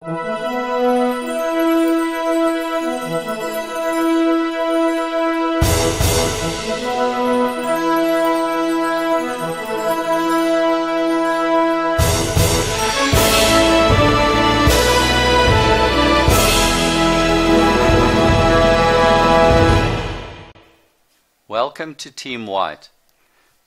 Welcome to Team White.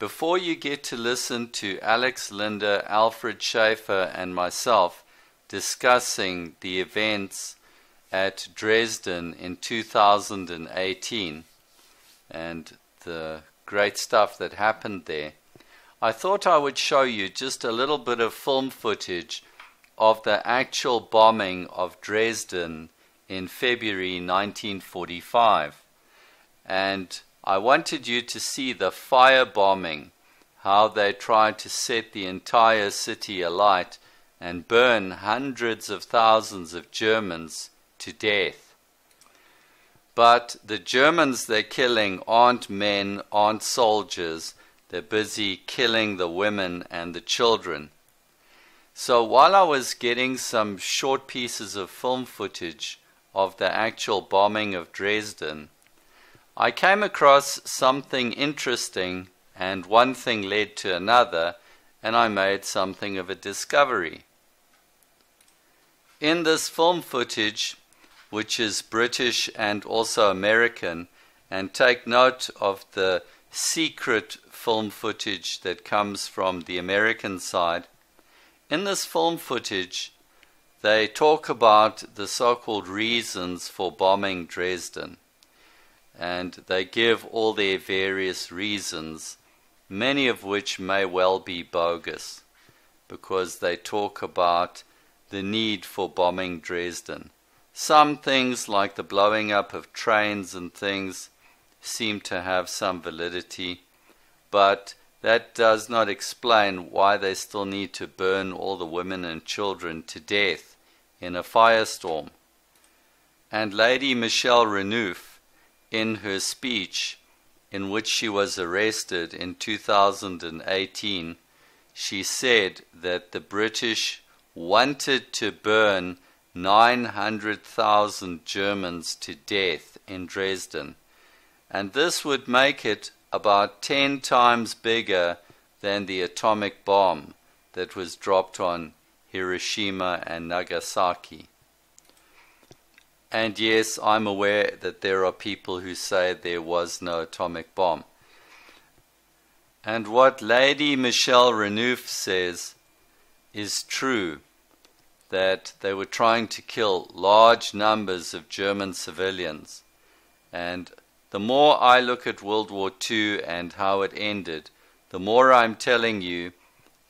Before you get to listen to Alex, Linda, Alfred Schaefer and myself discussing the events at Dresden in 2018 and the great stuff that happened there, I thought I would show you just a little bit of film footage of the actual bombing of Dresden in February 1945. And I wanted you to see the firebombing, how they tried to set the entire city alight and burn hundreds of thousands of Germans to death. But the Germans they're killing aren't men, aren't soldiers. They're busy killing the women and the children. So while I was getting some short pieces of film footage of the actual bombing of Dresden, I came across something interesting, and one thing led to another, and I made something of a discovery. In this film footage, which is British and also American, and take note of the secret film footage that comes from the American side, in this film footage, they talk about the so-called reasons for bombing Dresden. And they give all their various reasons, many of which may well be bogus, because they talk about the need for bombing Dresden. Some things, like the blowing up of trains and things, seem to have some validity, but that does not explain why they still need to burn all the women and children to death in a firestorm. And Lady Michelle Renouf, in her speech in which she was arrested in 2018, she said that the British wanted to burn 900,000 Germans to death in Dresden, and this would make it about 10 times bigger than the atomic bomb that was dropped on Hiroshima and Nagasaki. And yes, I'm aware that there are people who say there was no atomic bomb. And what Lady Michelle Renouf says is true, that they were trying to kill large numbers of German civilians. And the more I look at World War II and how it ended, the more I'm telling you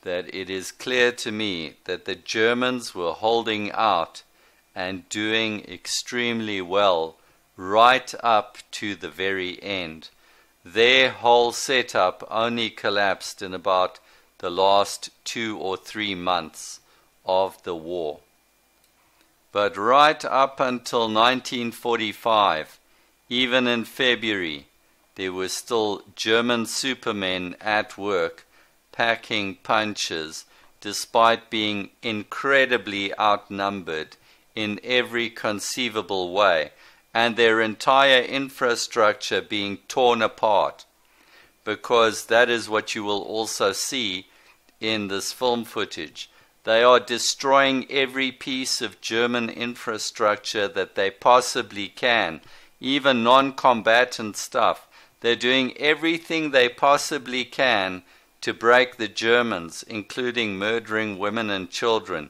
that it is clear to me that the Germans were holding out and doing extremely well right up to the very end. Their whole setup only collapsed in about the last 2 or 3 months of the war. But right up until 1945, even in February, there were still German supermen at work packing punches, despite being incredibly outnumbered in every conceivable way, and their entire infrastructure being torn apart, because that is what you will also see in this film footage. They are destroying every piece of German infrastructure that they possibly can, even non-combatant stuff. They're doing everything they possibly can to break the Germans, including murdering women and children,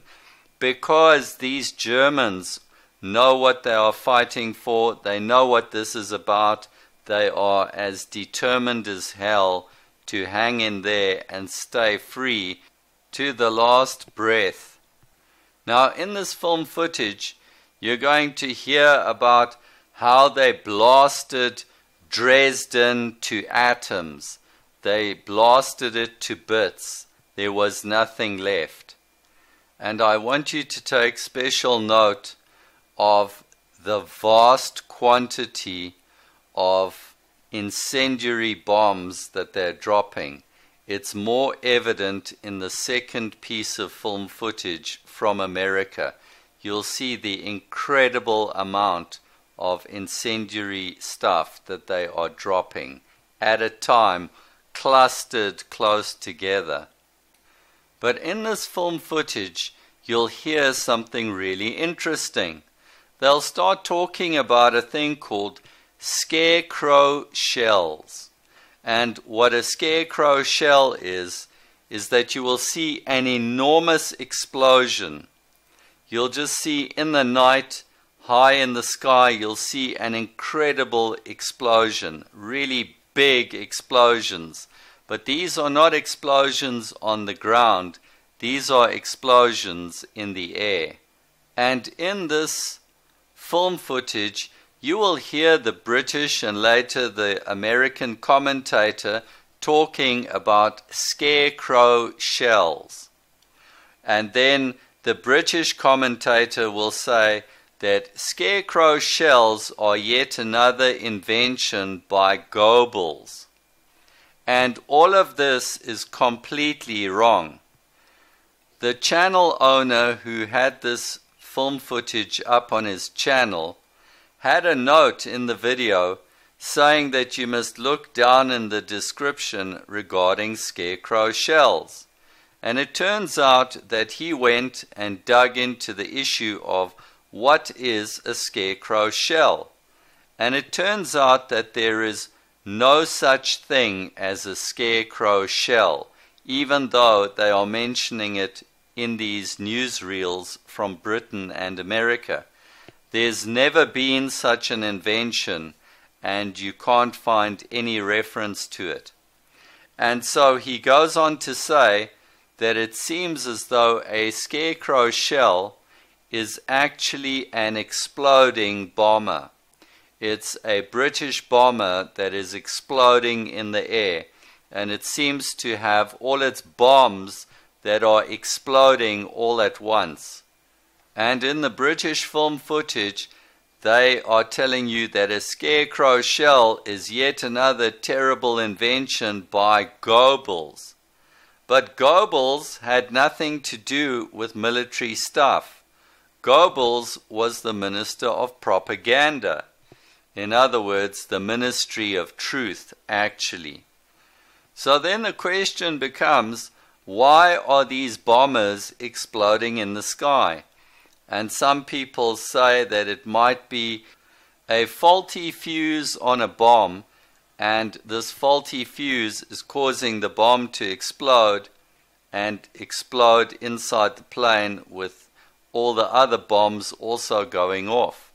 because these Germans know what they are fighting for. They know what this is about. They are as determined as hell to hang in there and stay free to the last breath. Now, in this film footage, you're going to hear about how they blasted Dresden to atoms. They blasted it to bits. There was nothing left. And I want you to take special note of the vast quantity of incendiary bombs that they're dropping. It's more evident in the second piece of film footage from America. you'll see the incredible amount of incendiary stuff that they are dropping at a time, clustered close together. But in this film footage, you'll hear something really interesting. They'll start talking about a thing called scarecrow shells. And what a scarecrow shell is that you will see an enormous explosion. You'll just see in the night, high in the sky, you'll see an incredible explosion, really big explosions. But these are not explosions on the ground, these are explosions in the air. And in this film footage, you will hear the British and later the American commentator talking about scarecrow shells. And then the British commentator will say that scarecrow shells are yet another invention by Goebbels. And all of this is completely wrong. The channel owner who had this film footage up on his channel had a note in the video saying that you must look down in the description regarding scarecrow shells. And it turns out that he went and dug into the issue of what is a scarecrow shell. And it turns out that there is no such thing as a scarecrow shell, even though they are mentioning it in these newsreels from Britain and America. There's never been such an invention, and you can't find any reference to it. And so he goes on to say that it seems as though a scarecrow shell is actually an exploding bomber. It's a British bomber that is exploding in the air, and it seems to have all its bombs that are exploding all at once. And in the British film footage, they are telling you that a scarecrow shell is yet another terrible invention by Goebbels. But Goebbels had nothing to do with military stuff. Goebbels was the Minister of Propaganda. In other words, the Ministry of Truth, actually. So then the question becomes, why are these bombers exploding in the sky? And some people say that it might be a faulty fuse on a bomb, and this faulty fuse is causing the bomb to explode and explode inside the plane with all the other bombs also going off.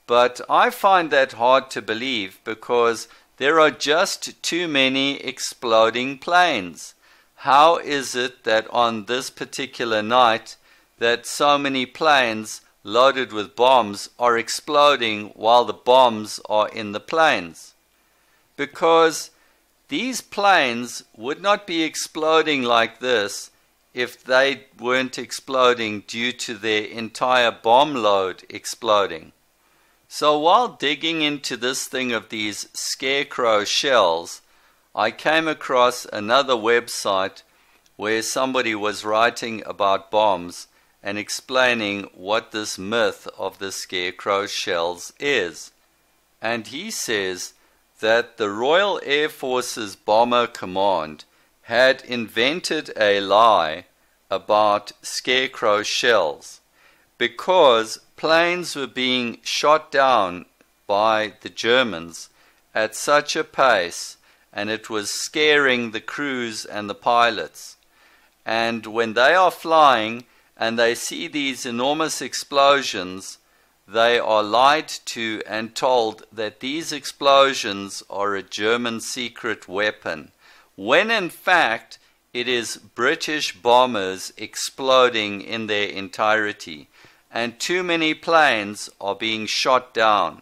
But I find that hard to believe because there are just too many exploding planes. How is it that on this particular night that so many planes loaded with bombs are exploding while the bombs are in the planes? Because these planes would not be exploding like this if they weren't exploding due to their entire bomb load exploding. So while digging into this thing of these scarecrow shells, I came across another website where somebody was writing about bombs and explaining what this myth of the scarecrow shells is. And he says that the Royal Air Force's Bomber Command had invented a lie about scarecrow shells because planes were being shot down by the Germans at such a pace, and it was scaring the crews and the pilots. And when they are flying and they see these enormous explosions, they are lied to and told that these explosions are a German secret weapon, when in fact it is British bombers exploding in their entirety, and too many planes are being shot down.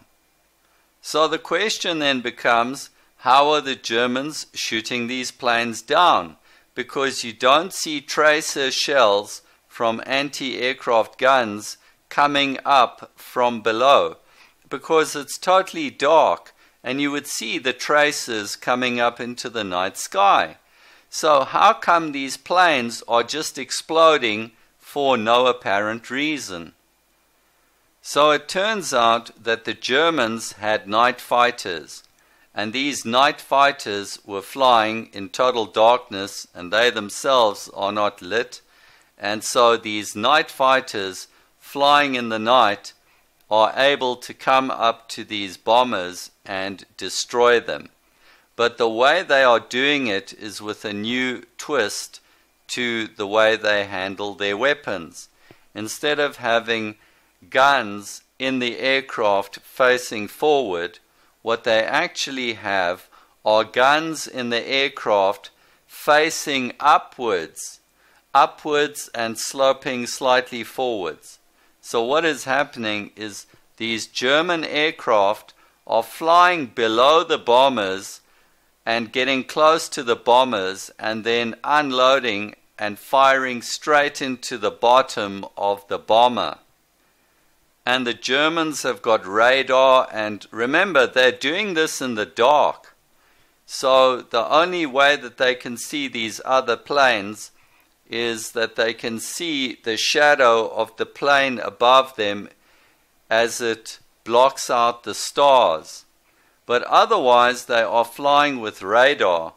So the question then becomes, how are the Germans shooting these planes down? Because you don't see tracer shells from anti-aircraft guns coming up from below, because it's totally dark and you would see the tracers coming up into the night sky. So how come these planes are just exploding for no apparent reason? So it turns out that the Germans had night fighters, and these night fighters were flying in total darkness, and they themselves are not lit. And so these night fighters flying in the night are able to come up to these bombers and destroy them. But the way they are doing it is with a new twist to the way they handle their weapons. Instead of having guns in the aircraft facing forward, what they actually have are guns in the aircraft facing upwards and sloping slightly forwards. So what is happening is these German aircraft are flying below the bombers and getting close to the bombers and then unloading and firing straight into the bottom of the bomber. And the Germans have got radar, and remember, they're doing this in the dark. So the only way that they can see these other planes is that they can see the shadow of the plane above them as it blocks out the stars. But otherwise they are flying with radar,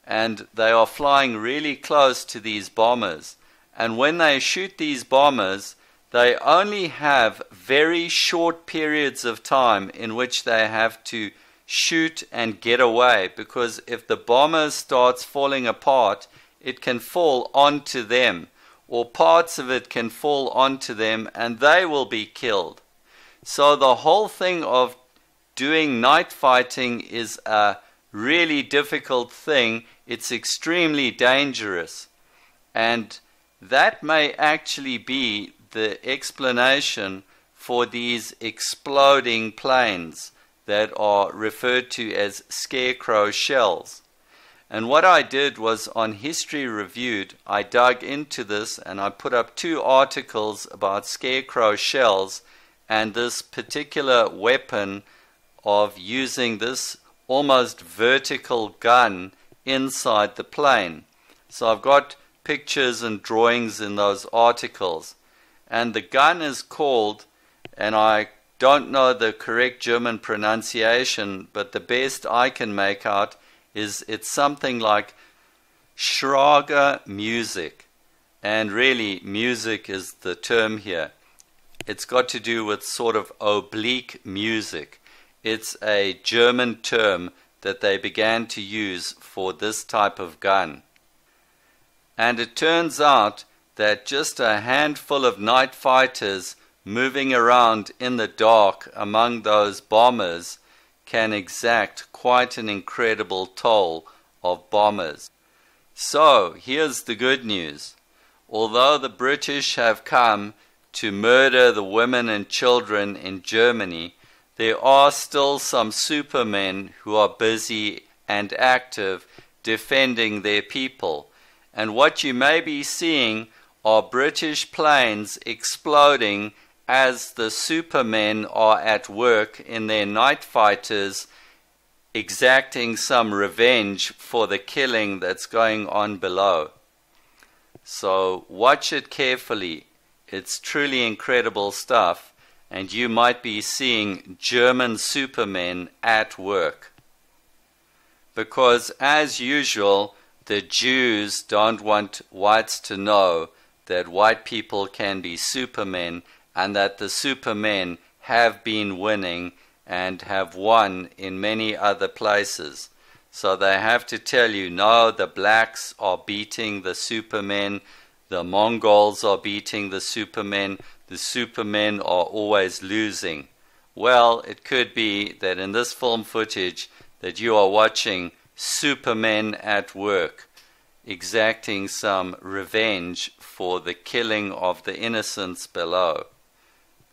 and they are flying really close to these bombers. And when they shoot these bombers, they only have very short periods of time in which they have to shoot and get away, because if the bomber starts falling apart, it can fall onto them, or parts of it can fall onto them, and they will be killed. So the whole thing of doing night fighting is a really difficult thing. It's extremely dangerous. And that may actually be the explanation for these exploding planes that are referred to as scarecrow shells. And what I did was, on History Reviewed, I dug into this and I put up 2 articles about scarecrow shells and this particular weapon of using this almost vertical gun inside the plane. So I've got pictures and drawings in those articles. And the gun is called, and I don't know the correct German pronunciation, but the best I can make out is it's something like Schrager music. And really, music is the term here. It's got to do with sort of oblique music. It's a German term that they began to use for this type of gun. And it turns out that just a handful of night fighters moving around in the dark among those bombers can exact quite an incredible toll of bombers. So here's the good news. Although the British have come to murder the women and children in Germany, there are still some supermen who are busy and active defending their people. And what you may be seeing are British planes exploding as the supermen are at work in their night fighters, exacting some revenge for the killing that's going on below. So watch it carefully. It's truly incredible stuff, and you might be seeing German supermen at work. Because as usual, the Jews don't want whites to know that white people can be supermen, and that the supermen have been winning and have won in many other places. So they have to tell you, no, the blacks are beating the supermen, the Mongols are beating the supermen are always losing. Well, it could be that in this film footage that you are watching supermen at work, exacting some revenge for the killing of the innocents below.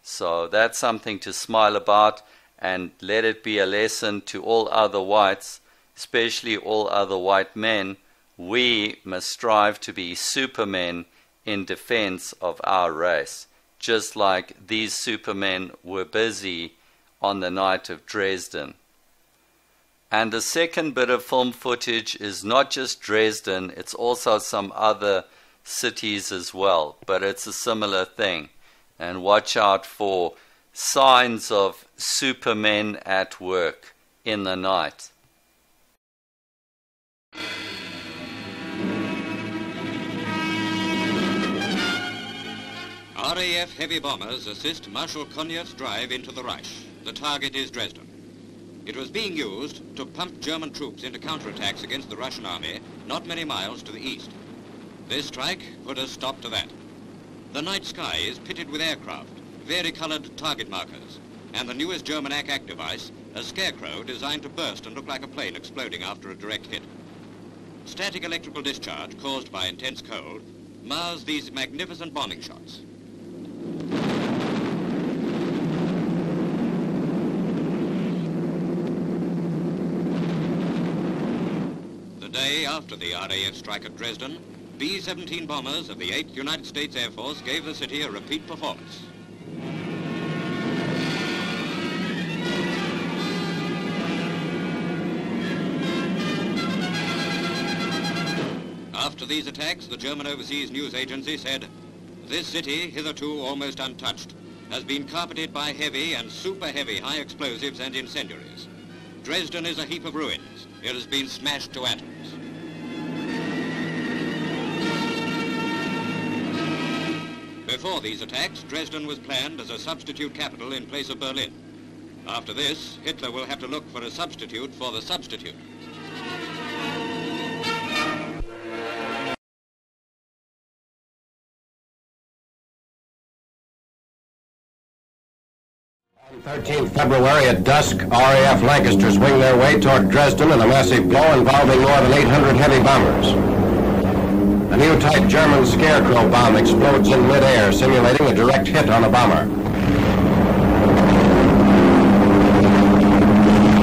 So that's something to smile about, and let it be a lesson to all other whites, especially all other white men. We must strive to be supermen in defense of our race, just like these supermen were busy on the night of Dresden. And the second bit of film footage is not just Dresden, it's also some other cities as well, but it's a similar thing. And watch out for signs of supermen at work in the night. RAF heavy bombers assist Marshal Konyev's drive into the Reich. The target is Dresden. It was being used to pump German troops into counterattacks against the Russian army not many miles to the east. This strike put a stop to that. The night sky is pitted with aircraft, varicolored target markers, and the newest German attack device, a scarecrow designed to burst and look like a plane exploding after a direct hit. Static electrical discharge caused by intense cold mars these magnificent bombing shots. The day after the RAF strike at Dresden, B-17 bombers of the 8th United States Air Force gave the city a repeat performance. After these attacks, the German Overseas News Agency said, "This city, hitherto almost untouched, has been carpeted by heavy and super heavy high explosives and incendiaries. Dresden is a heap of ruins. It has been smashed to atoms." Before these attacks, Dresden was planned as a substitute capital in place of Berlin. After this, Hitler will have to look for a substitute for the substitute. On 13th February at dusk, RAF Lancasters wing their way toward Dresden in a massive blow involving more than 800 heavy bombers. A new type German Scarecrow bomb explodes in mid-air, simulating a direct hit on a bomber.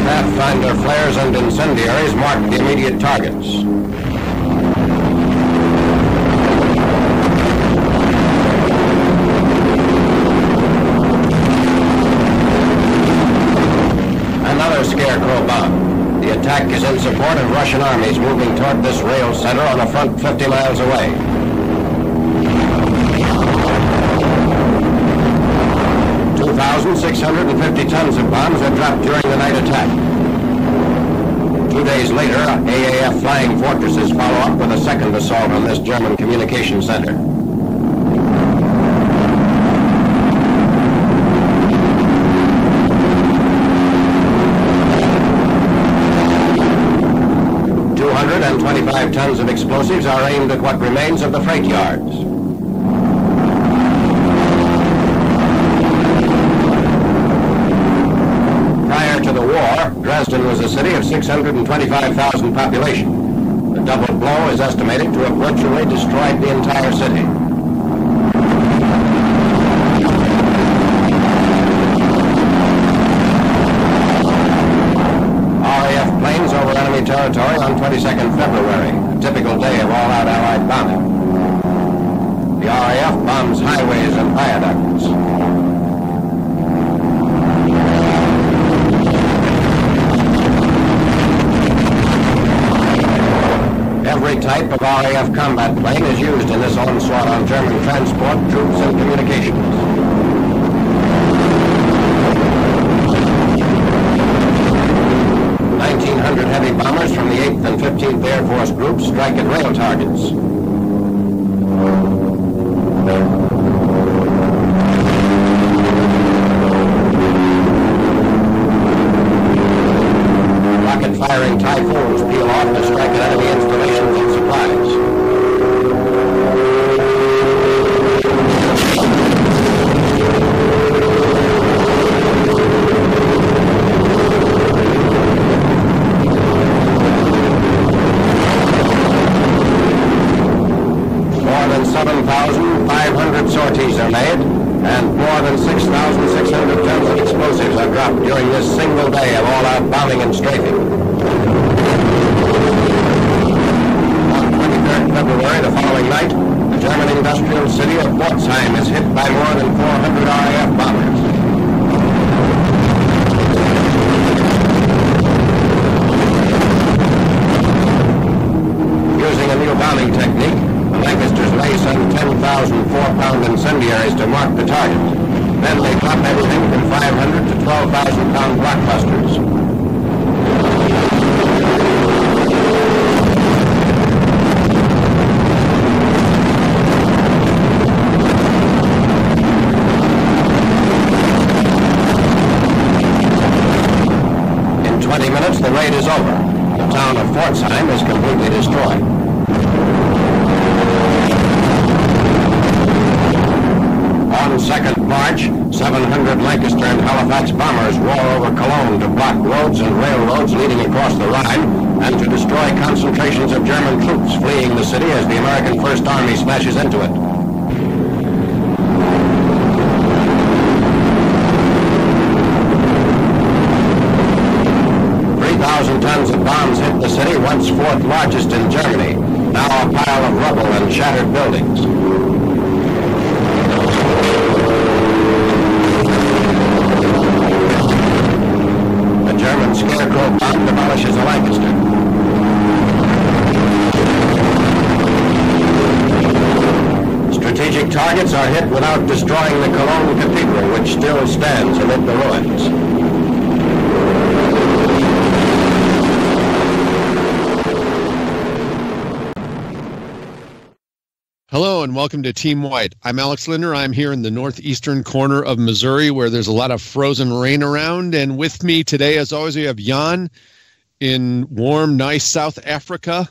Pathfinder flares and incendiaries mark the immediate targets. Another Scarecrow bomb. The attack is in support of Russian armies moving toward this rail center on a front 50 miles away. $2,650 tons of bombs are dropped during the night attack. 2 days later, AAF flying fortresses follow up with a second assault on this German communication center. And 25 tons of explosives are aimed at what remains of the freight yards. Prior to the war, Dresden was a city of 625,000 population. The double blow is estimated to have virtually destroyed the entire city. RAF planes over enemy territory on 22nd February, a typical day of all-out Allied bombing. The RAF bombs highways and viaducts. Every type of RAF combat plane is used in this onslaught on German transport, troops, and communications. 1,900 heavy bombers from the 8th and 15th Air Force groups strike at rail targets. Rocket-firing Typhoons peel off to strike at enemy installations and supplies. More than 7,500 sorties are made, and more than 6,600 tons of explosives are dropped during this single day of all-out bombing and strafing. On 23rd February, the following night, the German industrial city of Pforzheim is hit by more than 400 RAF bombers. Using a new bombing technique, the Lancasters lay some 10,000 4-pound incendiaries to mark the target. Then they top everything from 500 to 12,000 pound blockbusters. In 20 minutes, the raid is over. The town of Pforzheim is completely destroyed. On 2nd March, 700 Lancaster and Halifax bombers roar over Cologne to block roads and railroads leading across the Rhine and to destroy concentrations of German troops fleeing the city as the American First Army smashes into it. Tons of bombs hit the city, once fourth largest in Germany, now a pile of rubble and shattered buildings. The German Scarecrow bomb demolishes a Lancaster. Strategic targets are hit without destroying the Cologne Cathedral, which still stands amid the ruins. Hello and welcome to Team White. I'm Alex Linder. I'm here in the northeastern corner of Missouri where there's a lot of frozen rain around. And with me today, as always, we have Jan in warm, nice South Africa.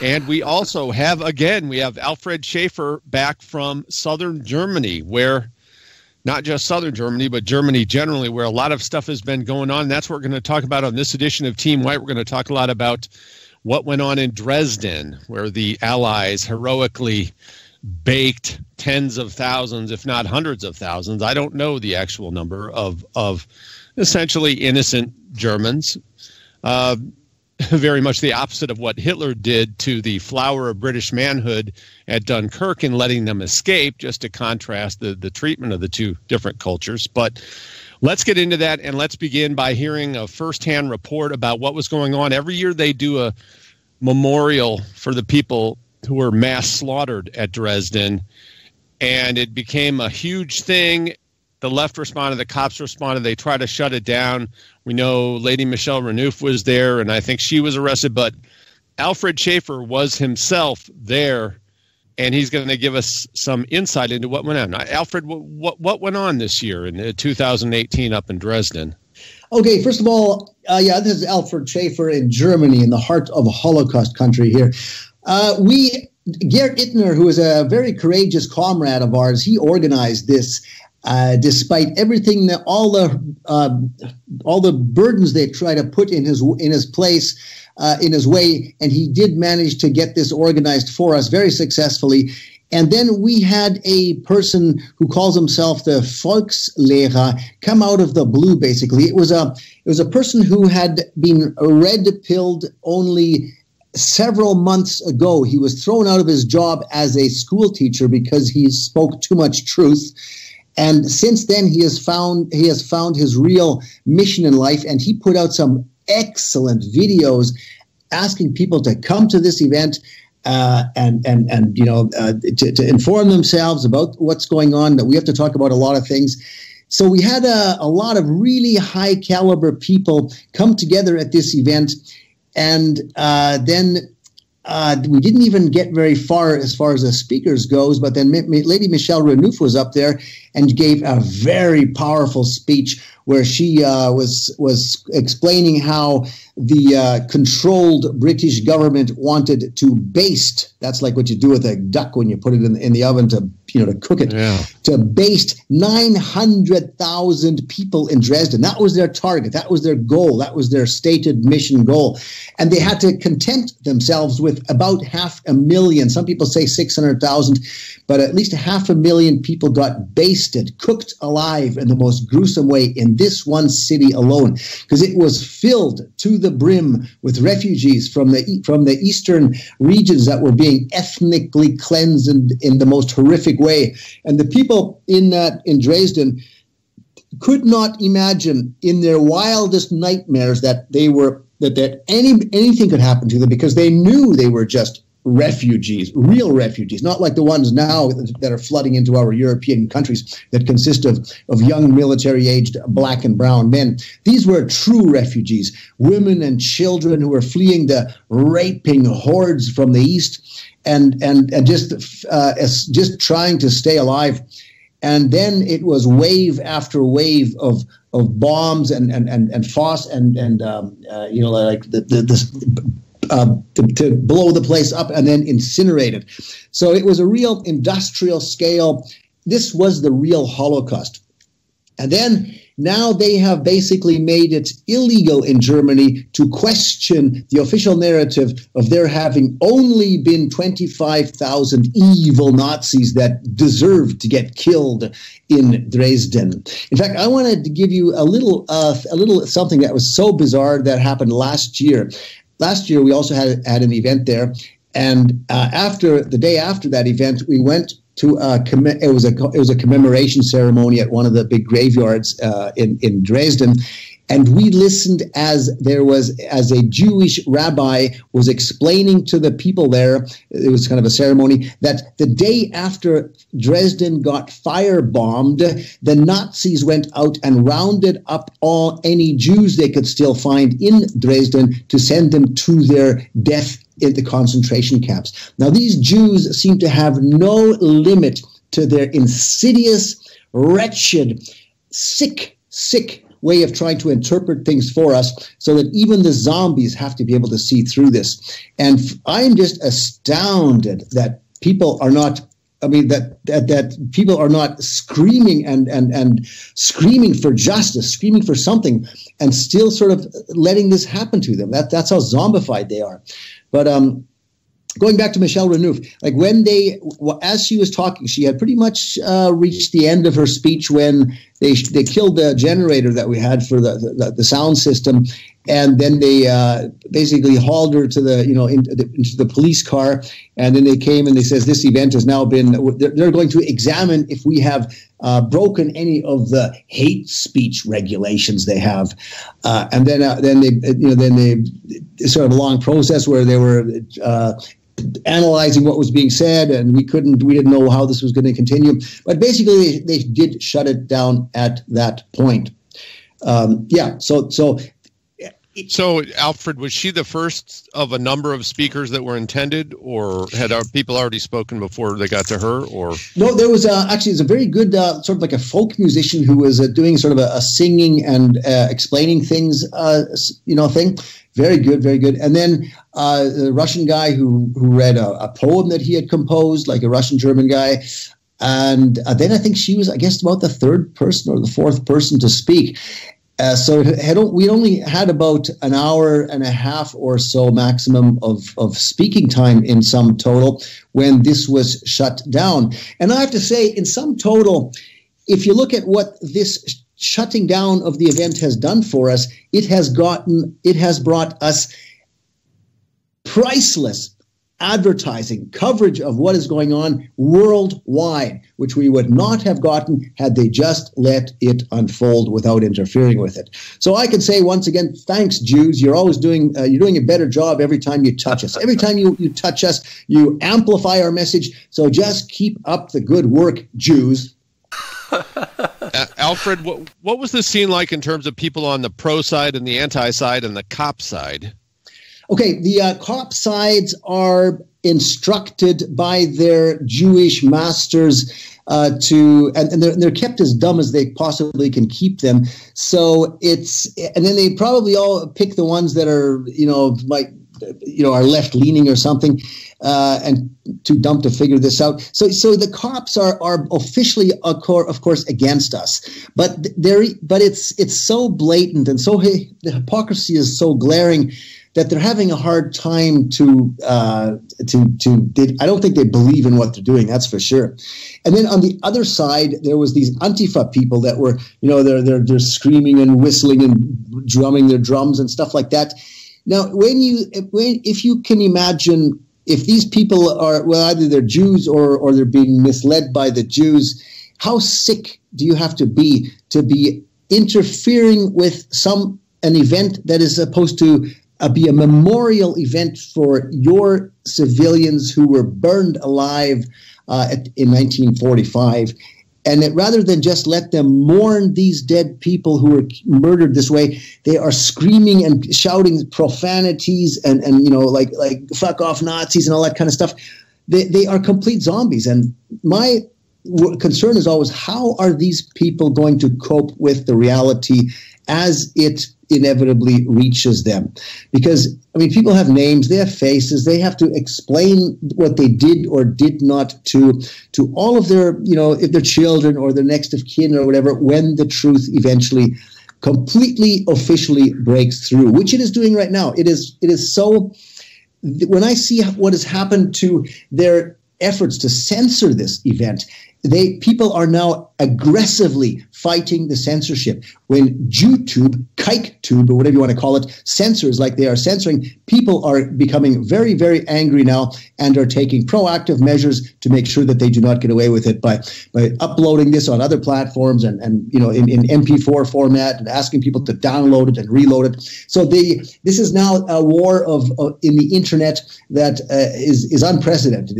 And we also have, again, we have Alfred Schaefer back from southern Germany, where not just southern Germany, but Germany generally, where a lot of stuff has been going on. That's what we're going to talk about on this edition of Team White. We're going to talk a lot about what went on in Dresden, where the Allies heroically baked tens of thousands, if not hundreds of thousands, I don't know the actual number, of essentially innocent Germans. Very much the opposite of what Hitler did to the flower of British manhood at Dunkirk in letting them escape, just to contrast the treatment of the two different cultures. But let's get into that, and let's begin by hearing a firsthand report about what was going on. Every year they do a memorial for the people who were mass slaughtered at Dresden, and it became a huge thing. The left responded, the cops responded, they tried to shut it down. We know Lady Michelle Renouf was there, and I think she was arrested, but Alfred Schaefer was himself there, and he's going to give us some insight into what went on. Now, Alfred, what went on this year in 2018 up in Dresden? Okay, first of all, this is Alfred Schaefer in Germany, in the heart of a Holocaust country here. Gerd Ittner, who is a very courageous comrade of ours, he organized this despite everything, that all the burdens they try to put in his place, in his way, and he did manage to get this organized for us very successfully. And then we had a person who calls himself the Volkslehrer come out of the blue, basically. It was a person who had been red-pilled only several months ago. He was thrown out of his job as a school teacher because he spoke too much truth. And since then, he has found his real mission in life, and he put out some excellent videos asking people to come to this event and to inform themselves about what's going on, that we have to talk about a lot of things. So we had a lot of really high caliber people come together at this event, and then we didn't even get very far as the speakers goes, but then Lady Michelle Renouf was up there and gave a very powerful speech where she was explaining how the controlled British government wanted to baste. That's like what you do with a duck when you put it in the oven to cook it. Yeah. To baste 900,000 people in Dresden. That was their target. That was their goal. That was their stated mission goal. And they had to content themselves with about 500,000. Some people say 600,000, but at least 500,000 people got basted, cooked alive in the most gruesome way in this one city alone, because it was filled to the brim with refugees from the eastern regions that were being ethnically cleansed in the most horrific way. And the people in Dresden could not imagine in their wildest nightmares that anything could happen to them, because they knew they were just refugees, real refugees, not like the ones now that are flooding into our European countries that consist of young military-aged black and brown men. These were true refugees, women and children who were fleeing the raping hordes from the east and just trying to stay alive. And then it was wave after wave of bombs and to blow the place up and then incinerate it. So it was a real industrial scale. This was the real Holocaust. And then now they have basically made it illegal in Germany to question the official narrative of there having only been 25,000 evil Nazis that deserved to get killed in Dresden. In fact, I wanted to give you a little something that was so bizarre that happened last year. Last year, we also had an event there, and the day after that event, we went to it was a commemoration ceremony at one of the big graveyards in Dresden, and we listened as a Jewish rabbi was explaining to the people there. It was kind of a ceremony that the day after Dresden got firebombed, the Nazis went out and rounded up any Jews they could still find in Dresden to send them to their death in the concentration camps. Now, these Jews seem to have no limit to their insidious, wretched, sick way of trying to interpret things for us, so that even the zombies have to be able to see through this. And I'm just astounded that people are not, that people are not screaming and screaming for justice, screaming for something, and still sort of letting this happen to them. That's how zombified they are. But going back to Michelle Renouf, like as she was talking, she had pretty much reached the end of her speech when they killed the generator that we had for the sound system, and then they basically hauled her to into the police car, and then they came and they says this event has now been. They're going to examine if we have broken any of the hate speech regulations they have, and then they sort of a long process where they were analyzing what was being said, and we didn't know how this was going to continue. But basically, they did shut it down at that point. So, Alfred, was she the first of a number of speakers that were intended, or had our people already spoken before they got to her? Or no, there was actually it's a very good sort of like a folk musician who was doing sort of a singing and explaining things, thing. Very good, very good. And then the Russian guy who read a poem that he had composed, like a Russian-German guy. And then I think she was, I guess, about the third person or the fourth person to speak. So we only had about an hour and a half or so maximum of speaking time in sum total when this was shut down. And I have to say, in sum total, if you look at what this shutting down of the event has done for us, it has brought us priceless advertising coverage of what is going on worldwide, which we would not have gotten had they just let it unfold without interfering with it. So I can say once again, thanks, Jews. You're always doing a better job every time you touch us. Every time you touch us, you amplify our message. So just keep up the good work, Jews. Alfred, what was the scene like in terms of people on the pro side and the anti side and the cop side? Okay, the cop sides are instructed by their Jewish masters and they're kept as dumb as they possibly can keep them. So and then they probably all pick the ones that are, are left leaning or something, and too dumb to figure this out. So the cops are officially, of course, against us, but it's so blatant and the hypocrisy is so glaring that they're having a hard time I don't think they believe in what they're doing, that's for sure. And then on the other side, there was these Antifa people that were, they're screaming and whistling and drumming their drums and stuff like that. Now, if you can imagine, if these people are, well, either they're Jews or they're being misled by the Jews, how sick do you have to be interfering with an event that is supposed to be a memorial event for your civilians who were burned alive in 1945. And that rather than just let them mourn these dead people who were murdered this way, they are screaming and shouting profanities and like fuck off Nazis and all that kind of stuff. They are complete zombies. And my concern is always, how are these people going to cope with the reality as it inevitably reaches them? Because, I mean, people have names, they have faces, they have to explain what they did or did not to all of their, if their children or their next of kin or whatever, when the truth eventually completely officially breaks through, which it is doing right now. It is so, when I see what has happened to their efforts to censor this event, people are now aggressively fighting the censorship. When YouTube, KikeTube, or whatever you want to call it, censors like they are censoring, people are becoming very, very angry now and are taking proactive measures to make sure that they do not get away with it by uploading this on other platforms and in MP4 format and asking people to download it and reload it. So this is now a war in the internet that is unprecedented.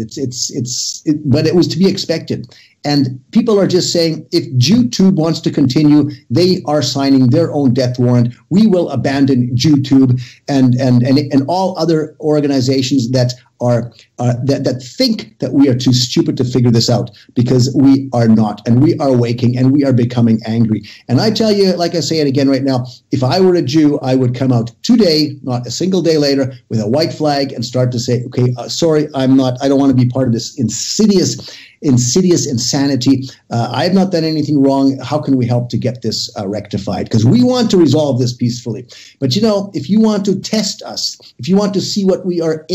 But it was to be expected. And people are just saying, if YouTube wants to continue, they are signing their own death warrant. We will abandon YouTube and all other organizations that that think that we are too stupid to figure this out, because we are not, and we are waking and we are becoming angry. And I tell you, like I say it again right now, if I were a Jew, I would come out today, not a single day later, with a white flag and start to say, okay, sorry, I don't want to be part of this insidious insanity. I have not done anything wrong. How can we help to get this rectified? Because we want to resolve this peacefully. But if you want to test us, if you want to see what we are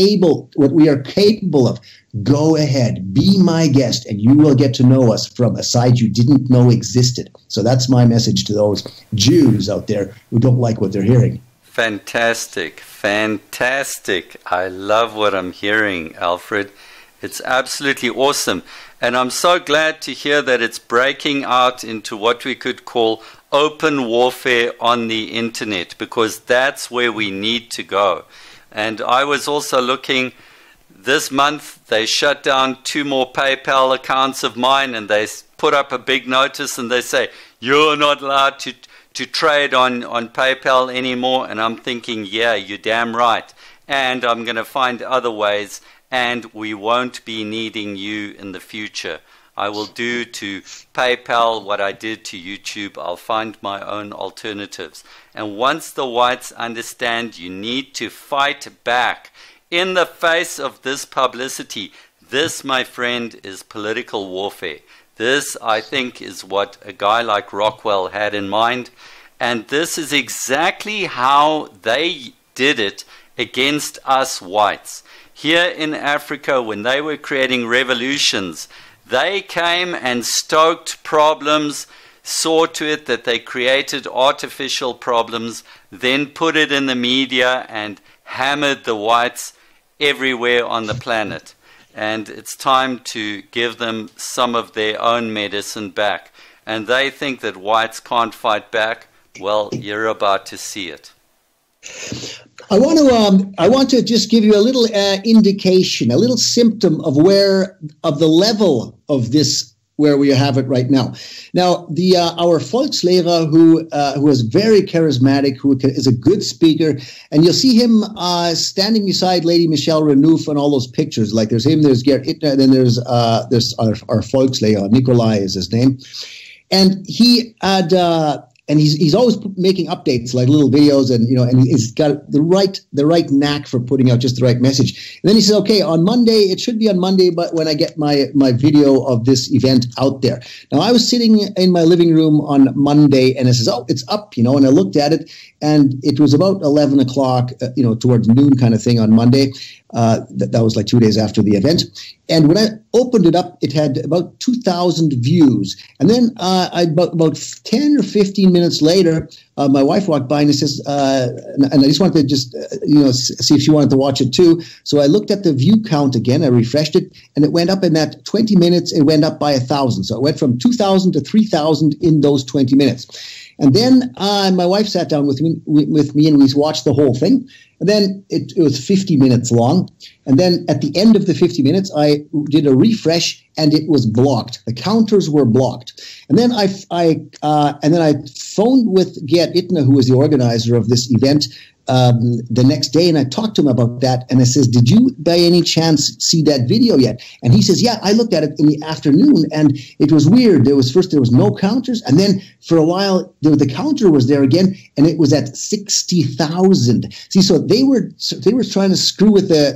capable of, go ahead, be my guest, and you will get to know us from a side you didn't know existed. So that's my message to those Jews out there who don't like what they're hearing. Fantastic. I love what I'm hearing, Alfred. It's absolutely awesome. And I'm so glad to hear that it's breaking out into what we could call open warfare on the internet, because that's where we need to go. And I was also looking, this month they shut down 2 more PayPal accounts of mine, and they put up a big notice and they say, you're not allowed to trade on PayPal anymore. And I'm thinking, yeah, you're damn right. And I'm going to find other ways, and we won't be needing you in the future. I will do to PayPal what I did to YouTube. I'll find my own alternatives. And once the whites understand you need to fight back in the face of this publicity, this, my friend, is political warfare. This, I think, is what a guy like Rockwell had in mind. And this is exactly how they did it against us whites. Here in Africa, when they were creating revolutions, they came and stoked problems, saw to it that they created artificial problems, then put it in the media and hammered the whites everywhere on the planet. And it's time to give them some of their own medicine back. And they think that whites can't fight back. Well, you're about to see it. I want to just give you a little indication, a little symptom of the level of this, where we have it right now. Now, our Volkslehrer, who is very charismatic, who is a good speaker, and you'll see him standing beside Lady Michelle Renouf on all those pictures. Like there's him, there's Gerd Ittner, and then there's our Volkslehrer, Nikolai is his name, and he had. And he's always making updates, like little videos, and he's got the right knack for putting out just the right message. And then he says, okay, on Monday, it should be on Monday, but when I get my video of this event out there. Now, I was sitting in my living room on Monday, and it says, oh, it's up, and I looked at it, and it was about 11 o'clock, towards noon kind of thing on Monday. That was like 2 days after the event. And when I opened it up, it had about 2,000 views. And then about 10 or 15 minutes later, my wife walked by and says, and I just wanted to see if she wanted to watch it too. So I looked at the view count again. I refreshed it, and it went up in that 20 minutes. It went up by 1,000. So it went from 2,000 to 3,000 in those 20 minutes. And then my wife sat down with me and we watched the whole thing. And then it was 50 minutes long. And then at the end of the 50 minutes, I did a refresh and it was blocked. The counters were blocked. And then I phoned with Gerd Ittner, who was the organizer of this event, the next day, and I talked to him about that, and I says, did you by any chance see that video yet? And he says, yeah, I looked at it in the afternoon, and it was weird. There was no counters, and then for a while the counter was there again, and it was at 60,000. See, so they were trying to screw with the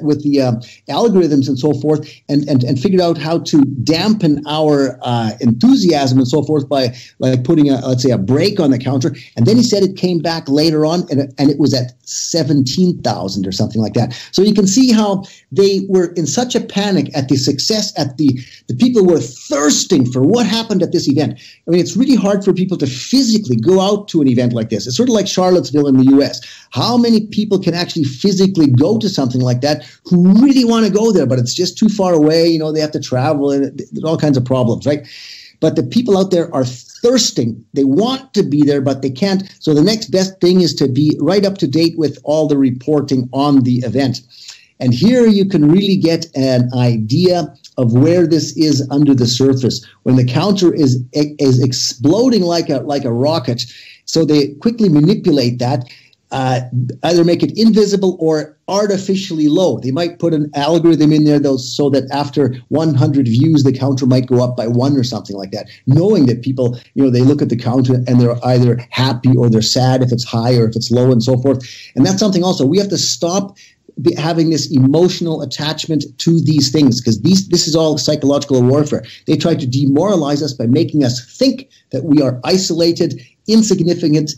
algorithms and so forth, and figured out how to dampen our enthusiasm and so forth by like putting let's say a brake on the counter. And then he said it came back later on, and it was at 17,000 or something like that. So you can see how they were in such a panic at the success, at the people were thirsting for what happened at this event. I mean, it's really hard for people to physically go out to an event like this. It's sort of like Charlottesville in the U.S. How many people can actually physically go to something like that who really want to go there, but it's just too far away, you know, they have to travel, and there's all kinds of problems, right? But the people out there are thirsting. They want to be there, but they can't. So the next best thing is to be right up to date with all the reporting on the event. And here you can really get an idea of where this is under the surface. When the counter is exploding like a rocket, so they quickly manipulate that, either make it invisible or artificially low. They might put an algorithm in there, though, so that after 100 views, the counter might go up by 1 or something like that, knowing that people, you know, they look at the counter and they're either happy or they're sad if it's high or if it's low and so forth. And that's something also we have to stop having this emotional attachment to these things, because this is all psychological warfare. They try to demoralize us by making us think that we are isolated, insignificant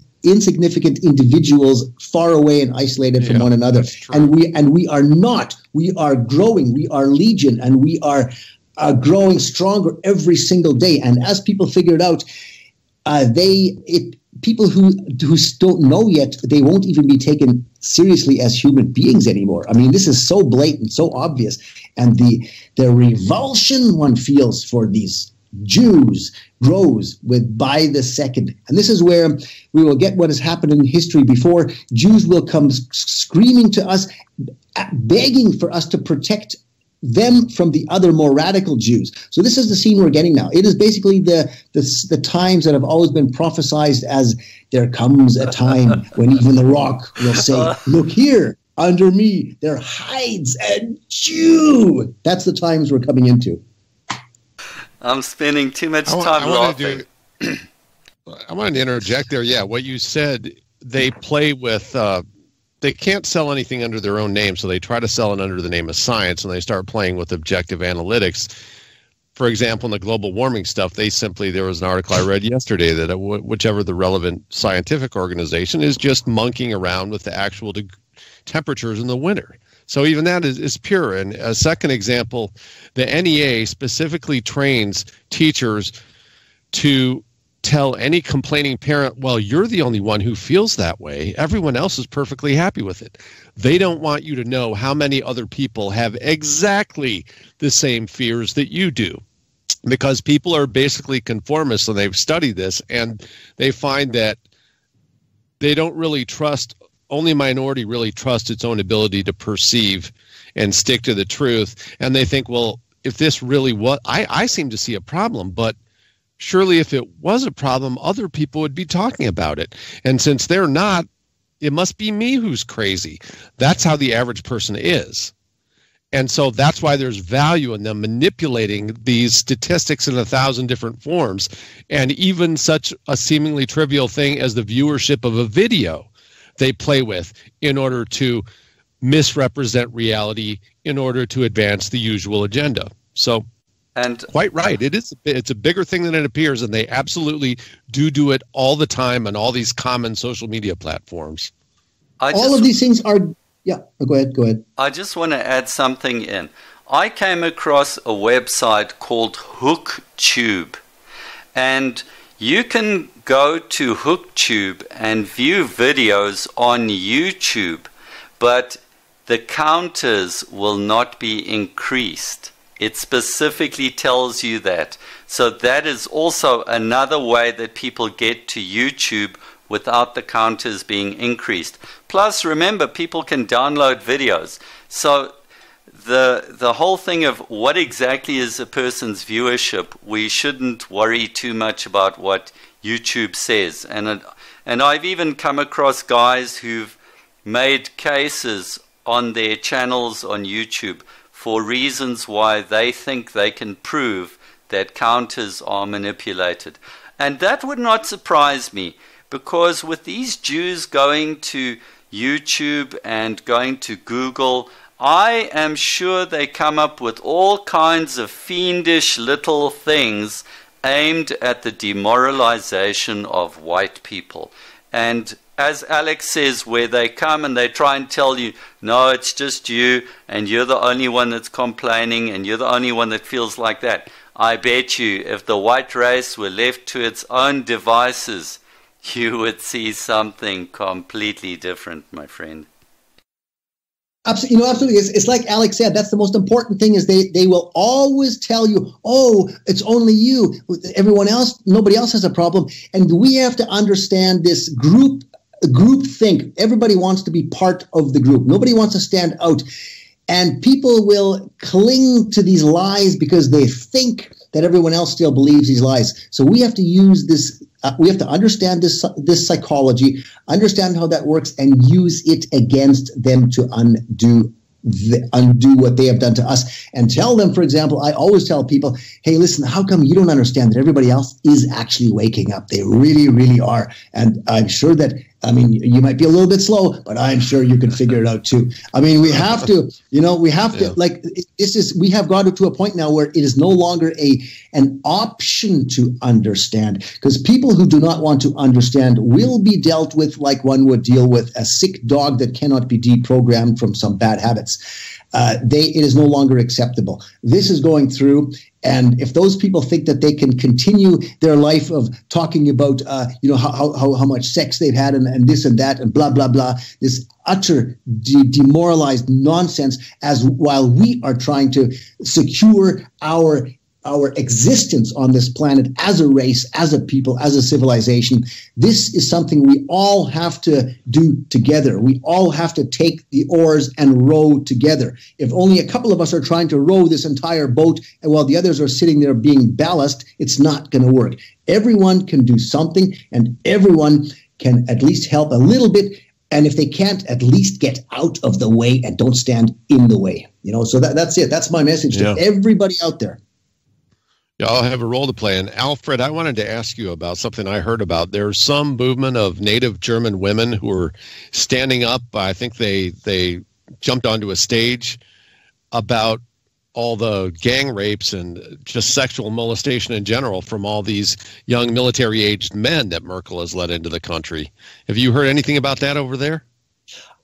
individuals, far away and isolated from one another. And we are not. We are growing. We are legion, and we are growing stronger every single day. And as people figure it out, people who don't know yet, they won't even be taken seriously as human beings anymore. I mean, this is so blatant, so obvious. And the revulsion one feels for these Jews grows by the second. And this is where we will get what has happened in history before. Jews will come screaming to us, begging for us to protect them from the other more radical Jews. So this is the scene we're getting now. It is basically the times that have always been prophesized as there comes a time when even the rock will say, look here, under me, there hides a Jew. That's the times we're coming into. I'm spending too much time laughing. I wanted to interject there. Yeah, what you said, they play with, they can't sell anything under their own name, so they try to sell it under the name of science, and they start playing with objective analytics. For example, in the global warming stuff, there was an article I read yesterday that whichever the relevant scientific organization is just monkeying around with the actual temperatures in the winter. So even that is pure. And a second example, the NEA specifically trains teachers to tell any complaining parent, well, you're the only one who feels that way. Everyone else is perfectly happy with it. They don't want you to know how many other people have exactly the same fears that you do, because people are basically conformists, and they've studied this, and they find that they don't really trust, only a minority really trusts its own ability to perceive and stick to the truth. And they think, well, if this really was, I seem to see a problem, but surely if it was a problem, other people would be talking about it. And since they're not, it must be me who's crazy. That's how the average person is. And so that's why there's value in them manipulating these statistics in 1,000 different forms. And even such a seemingly trivial thing as the viewership of a video they play with in order to misrepresent reality, in order to advance the usual agenda. So, and quite right, it's a bigger thing than it appears, and they absolutely do it all the time on all these common social media platforms. All of these things are, go ahead. I just want to add something in. I came across a website called HookTube, and you can go to HookTube and view videos on YouTube, but the counters will not be increased It specifically tells you that. So that is also another way that people get to YouTube without the counters being increased. Plus, remember, people can download videos. So the whole thing of what exactly is a person's viewership, we shouldn't worry too much about what YouTube says. And I've even come across guys who've made cases on their channels on YouTube for reasons why they think they can prove that counters are manipulated. And that would not surprise me, because with these Jews going to YouTube and going to Google, I am sure they come up with all kinds of fiendish little things aimed at the demoralization of white people. And as Alex says, where they come and they try and tell you, no, it's just you, and you're the only one that's complaining, and you're the only one that feels like that. I bet you, if the white race were left to its own devices, you would see something completely different, my friend. Absolutely, absolutely. It's like Alex said. That's the most important thing. Is they will always tell you, "Oh, it's only you. Everyone else, nobody else has a problem." And we have to understand this group think. Everybody wants to be part of the group. Nobody wants to stand out. And people will cling to these lies because they think that everyone else still believes these lies. So we have to use this. We have to understand this psychology, understand how that works, and use it against them to undo what they have done to us. And tell them, for example, I always tell people, hey, listen, how come you don't understand that everybody else is actually waking up? They really, really are. And I'm sure that, I mean, you might be a little bit slow, but I'm sure you can figure it out too. I mean, we have to, we have got to a point now where it is no longer an option to understand, because people who do not want to understand will be dealt with like one would deal with a sick dog that cannot be deprogrammed from some bad habits. It is no longer acceptable. This is going through, and if those people think that they can continue their life of talking about, how much sex they've had and this and that and blah blah blah, this utter demoralized nonsense, as while we are trying to secure our existence on this planet as a race, as a people, as a civilization. This is something we all have to do together. We all have to take the oars and row together. If only a couple of us are trying to row this entire boat and while the others are sitting there being ballast, it's not going to work. Everyone can do something, and everyone can at least help a little bit. And if they can't, at least get out of the way and don't stand in the way. So that's it. That's my message to everybody out there. I'll have a role to play. And Alfred, I wanted to ask you about something I heard about. There's some movement of native German women who are standing up. I think they jumped onto a stage about all the gang rapes and just sexual molestation in general from all these young military-aged men that Merkel has let into the country. Have you heard anything about that over there?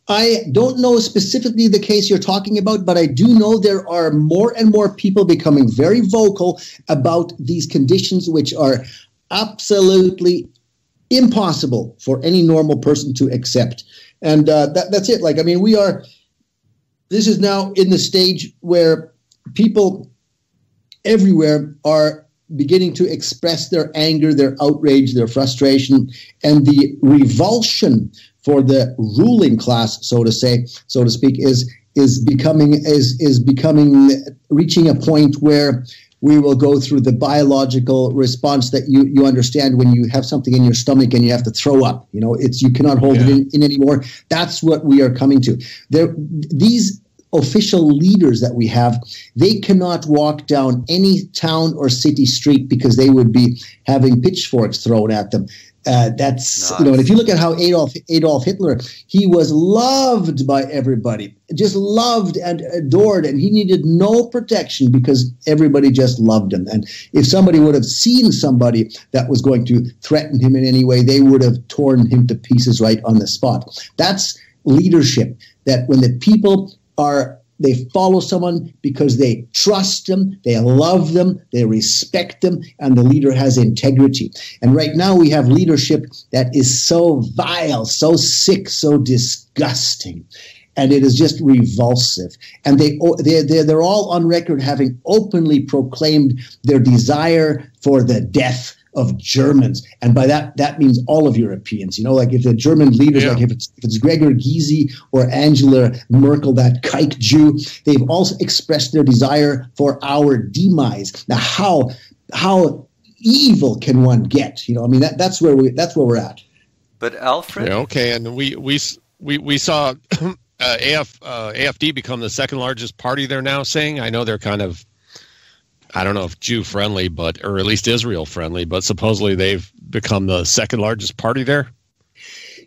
I don't know specifically the case you're talking about, but I do know there are more and more people becoming very vocal about these conditions, which are absolutely impossible for any normal person to accept. And that's it. This is now in the stage where people everywhere are beginning to express their anger, their outrage, their frustration, and the revulsion for the ruling class, so to speak, is becoming reaching a point where we will go through the biological response that you understand when you have something in your stomach and you have to throw up. You cannot hold it in anymore. That's what we are coming to. These official leaders that we have, they cannot walk down any town or city street because they would be having pitchforks thrown at them. That's nice. And if you look at how Adolf Hitler, he was loved by everybody, just loved and adored, and he needed no protection because everybody just loved him. And if somebody would have seen somebody that was going to threaten him in any way, they would have torn him to pieces right on the spot. That's leadership. That when the people they follow someone because they trust them, they love them, they respect them, and the leader has integrity. And right now we have leadership that is so vile, so sick, so disgusting. and it is just revulsive. And they're all on record having openly proclaimed their desire for the death of Germans, and by that means all of Europeans. Like if the German leaders, like if it's Gregor Gysi or Angela Merkel, that kike Jew, they've also expressed their desire for our demise. Now, how evil can one get? That's where we're at. But Alfred, okay, and we saw AFD become the second largest party there now. Saying, I know they're kind of, I don't know if Jew friendly, or at least Israel friendly, but supposedly they've become the second largest party there.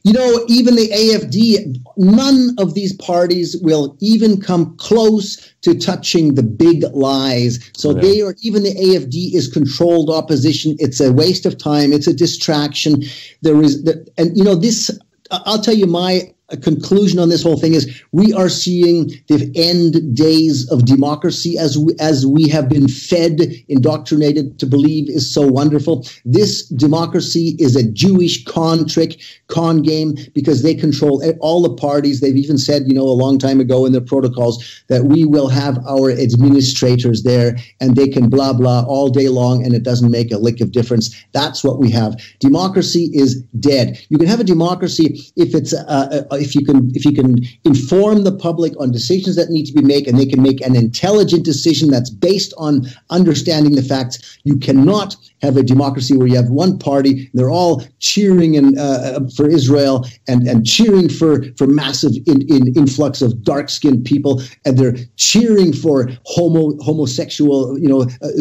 Even the AFD, none of these parties will even come close to touching the big lies. So even the AFD is controlled opposition. It's a waste of time. It's a distraction. I'll tell you my conclusion on this whole thing is we are seeing the end days of democracy as we have been fed, indoctrinated to believe is so wonderful. This democracy is a Jewish con game, because they control all the parties. They've even said, a long time ago in their protocols that we will have our administrators there and they can blah, blah all day long and it doesn't make a lick of difference. That's what we have. Democracy is dead. You can have a democracy if it's if you can inform the public on decisions that need to be made, and they can make an intelligent decision that's based on understanding the facts. You cannot have a democracy where you have one party and they're all cheering for Israel and cheering for massive influx of dark-skinned people, and they're cheering for homosexual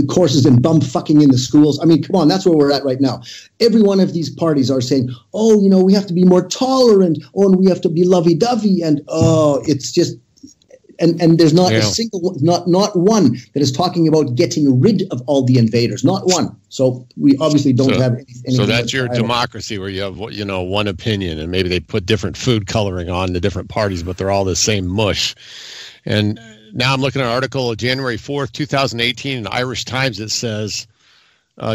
courses and bum fucking in the schools. I mean, come on, that's where we're at right now. Every one of these parties are saying, we have to be more tolerant, and we have to be lovey-dovey, and it's just. And there's not a single, not one that is talking about getting rid of all the invaders. Not one. So we obviously don't have anything. So that's your democracy, where you have one opinion, and maybe they put different food coloring on the different parties, but they're all the same mush. And now I'm looking at an article of January 4th, 2018 in the Irish Times that says,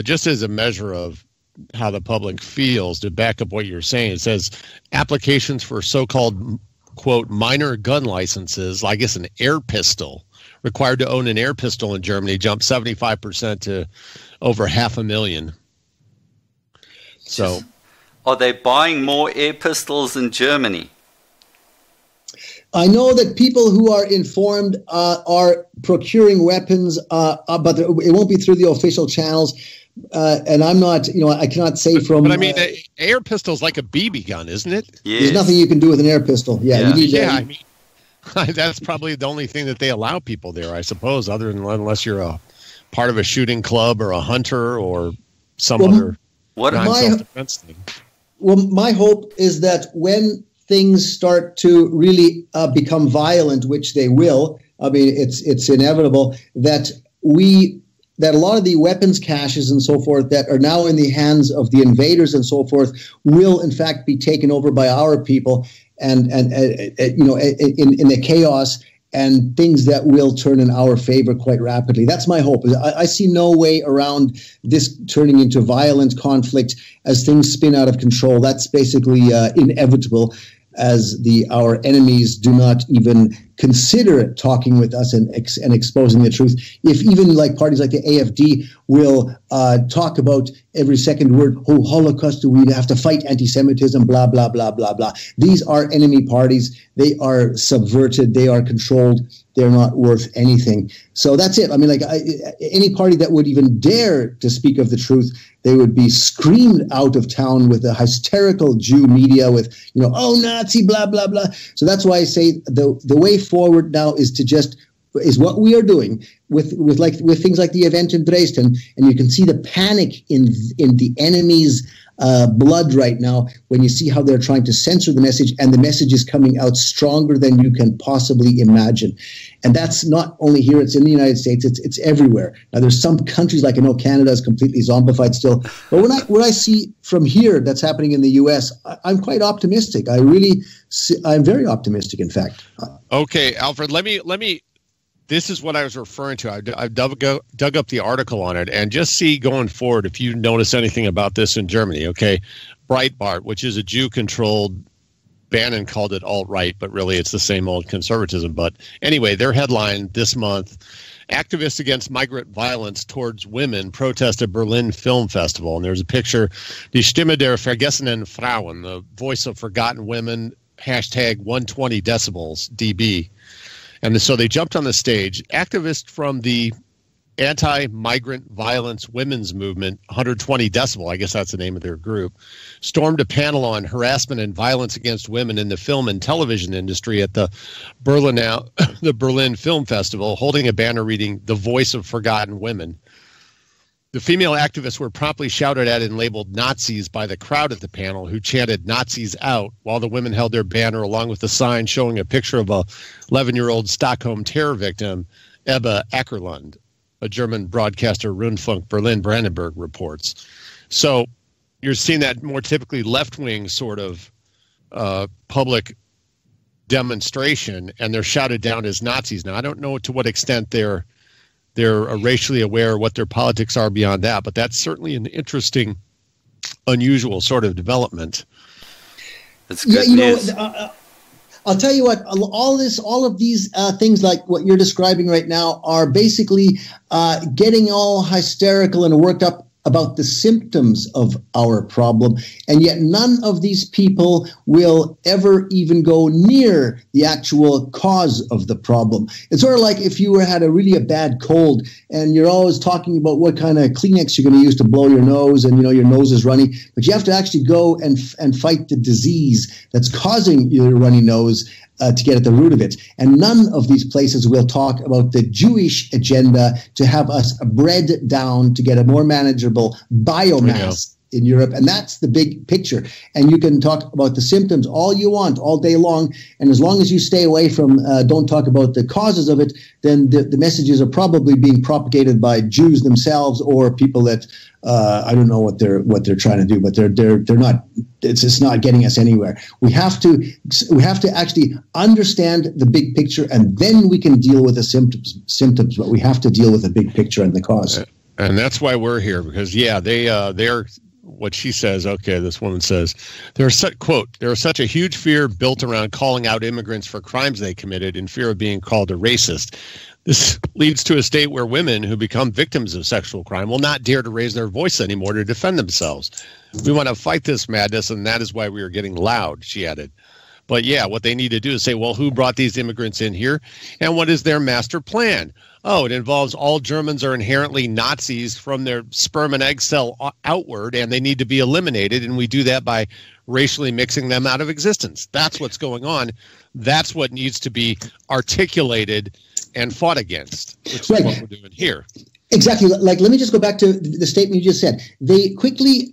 just as a measure of how the public feels, to back up what you're saying, it says applications for so-called, quote, minor gun licenses, I guess an air pistol, required to own an air pistol in Germany, jumped 75% to over 500,000. So, are they buying more air pistols in Germany? I know that people who are informed are procuring weapons, but it won't be through the official channels. And I'm not, I cannot say from. But I mean, the air pistol is like a BB gun, isn't it? Yes. There's nothing you can do with an air pistol. You need I mean, that's probably the only thing that they allow people there, I suppose, other than unless you're a part of a shooting club or a hunter or some other non-self-defense thing. Well, my hope is that when things start to really become violent, which they will, I mean, it's inevitable that that a lot of the weapons caches and so forth that are now in the hands of the invaders and so forth will in fact be taken over by our people and in the chaos, and things that will turn in our favor quite rapidly. That's my hope. I see no way around this turning into violent conflict as things spin out of control. That's basically inevitable, as our enemies do not even consider talking with us and exposing the truth. If even like parties like the AFD will talk about every second word, Holocaust, we have to fight anti-Semitism, blah, blah, blah, blah, blah. These are enemy parties. They are subverted. They are controlled. They're not worth anything. So that's it. I mean, any party that would even dare to speak of the truth, they would be screamed out of town with a hysterical Jew media with, Nazi, blah, blah, blah. So that's why I say the way forward now is what we are doing with things like the event in Dresden, and you can see the panic in the enemy's blood right now when you see how they're trying to censor the message, and the message is coming out stronger than you can possibly imagine. And that's not only here; it's in the United States. It's everywhere. Now, there's some countries like Canada is completely zombified still, but what I see from here that's happening in the U.S., I'm quite optimistic. I'm very optimistic, in fact. Okay, Alfred, let me. This is what I was referring to. I've dug up the article on it, and just see going forward if you notice anything about this in Germany. Okay, Breitbart, which is a Jew-controlled Bannon called it alt-right, but really it's the same old conservatism. But anyway, their headline this month, activists against migrant violence towards women protest at Berlin Film Festival. And there's a picture, Die Stimme der vergessenen Frauen, the voice of forgotten women, hashtag 120 decibels, DB. And so they jumped on the stage. Activists from the anti-migrant violence women's movement, 120 decibel, I guess that's the name of their group, stormed a panel on harassment and violence against women in the film and television industry at the Berlin Film Festival, holding a banner reading "The Voice of Forgotten Women." The female activists were promptly shouted at and labeled Nazis by the crowd at the panel, who chanted "Nazis out," while the women held their banner along with a sign showing a picture of a 11-year-old Stockholm terror victim, Ebba Ackerlund. A German broadcaster, Rundfunk Berlin-Brandenburg, reports. So you're seeing that more typically left-wing sort of public demonstration, and they're shouted down as Nazis. Now, I don't know to what extent they're racially aware what their politics are beyond that, but that's certainly an interesting, unusual sort of development. That's good news. I'll tell you what, all of these things like what you're describing right now are basically getting all hysterical and worked up about the symptoms of our problem, and yet none of these people will ever even go near the actual cause of the problem. It's sort of like if you had a bad cold and you're always talking about what kind of Kleenex you're going to use to blow your nose, and your nose is runny, but you have to actually go and fight the disease that's causing your runny nose to get at the root of it. And none of these places will talk about the Jewish agenda to have us bred down to get a more manageable biomass in Europe. And that's the big picture. And you can talk about the symptoms all you want, all day long. And as long as you stay away from, don't talk about the causes of it, then the messages are probably being propagated by Jews themselves or people that, I don't know what they're trying to do, but they're not. It's not getting us anywhere. We have to actually understand the big picture, and then we can deal with the symptoms. But we have to deal with the big picture and the cause. And that's why we're here, because they're what she says. Okay, this woman says there is such a huge fear built around calling out immigrants for crimes they committed in fear of being called a racist. This leads to a state where women who become victims of sexual crime will not dare to raise their voice anymore to defend themselves. We want to fight this madness, and that is why we are getting loud, she added. But yeah, what they need to do is say, well, who brought these immigrants in here, and what is their master plan? Oh, it involves all Germans are inherently Nazis from their sperm and egg cell outward, and they need to be eliminated, and we do that by racially mixing them out of existence. That's what's going on. That's what needs to be articulated and fought against, which is what we're doing here. Exactly. Like, let me just go back to the statement you just said. They quickly,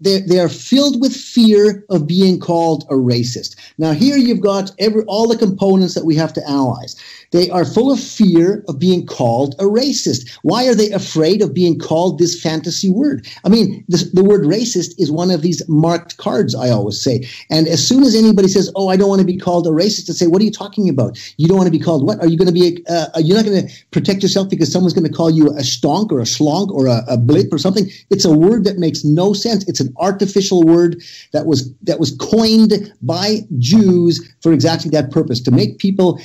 they are filled with fear of being called a racist. Now, here you've got all the components that we have to analyze. They are full of fear of being called a racist. Why are they afraid of being called this fantasy word? I mean, the word racist is one of these marked cards, I always say. And as soon as anybody says, oh, I don't want to be called a racist, I say, what are you talking about? You don't want to be called what? Are you going to be, you're not going to protect yourself because someone's going to call you a stonk or a schlonk or a blip or something? It's a word that makes no sense. It's an artificial word that was coined by Jews for exactly that purpose, to make people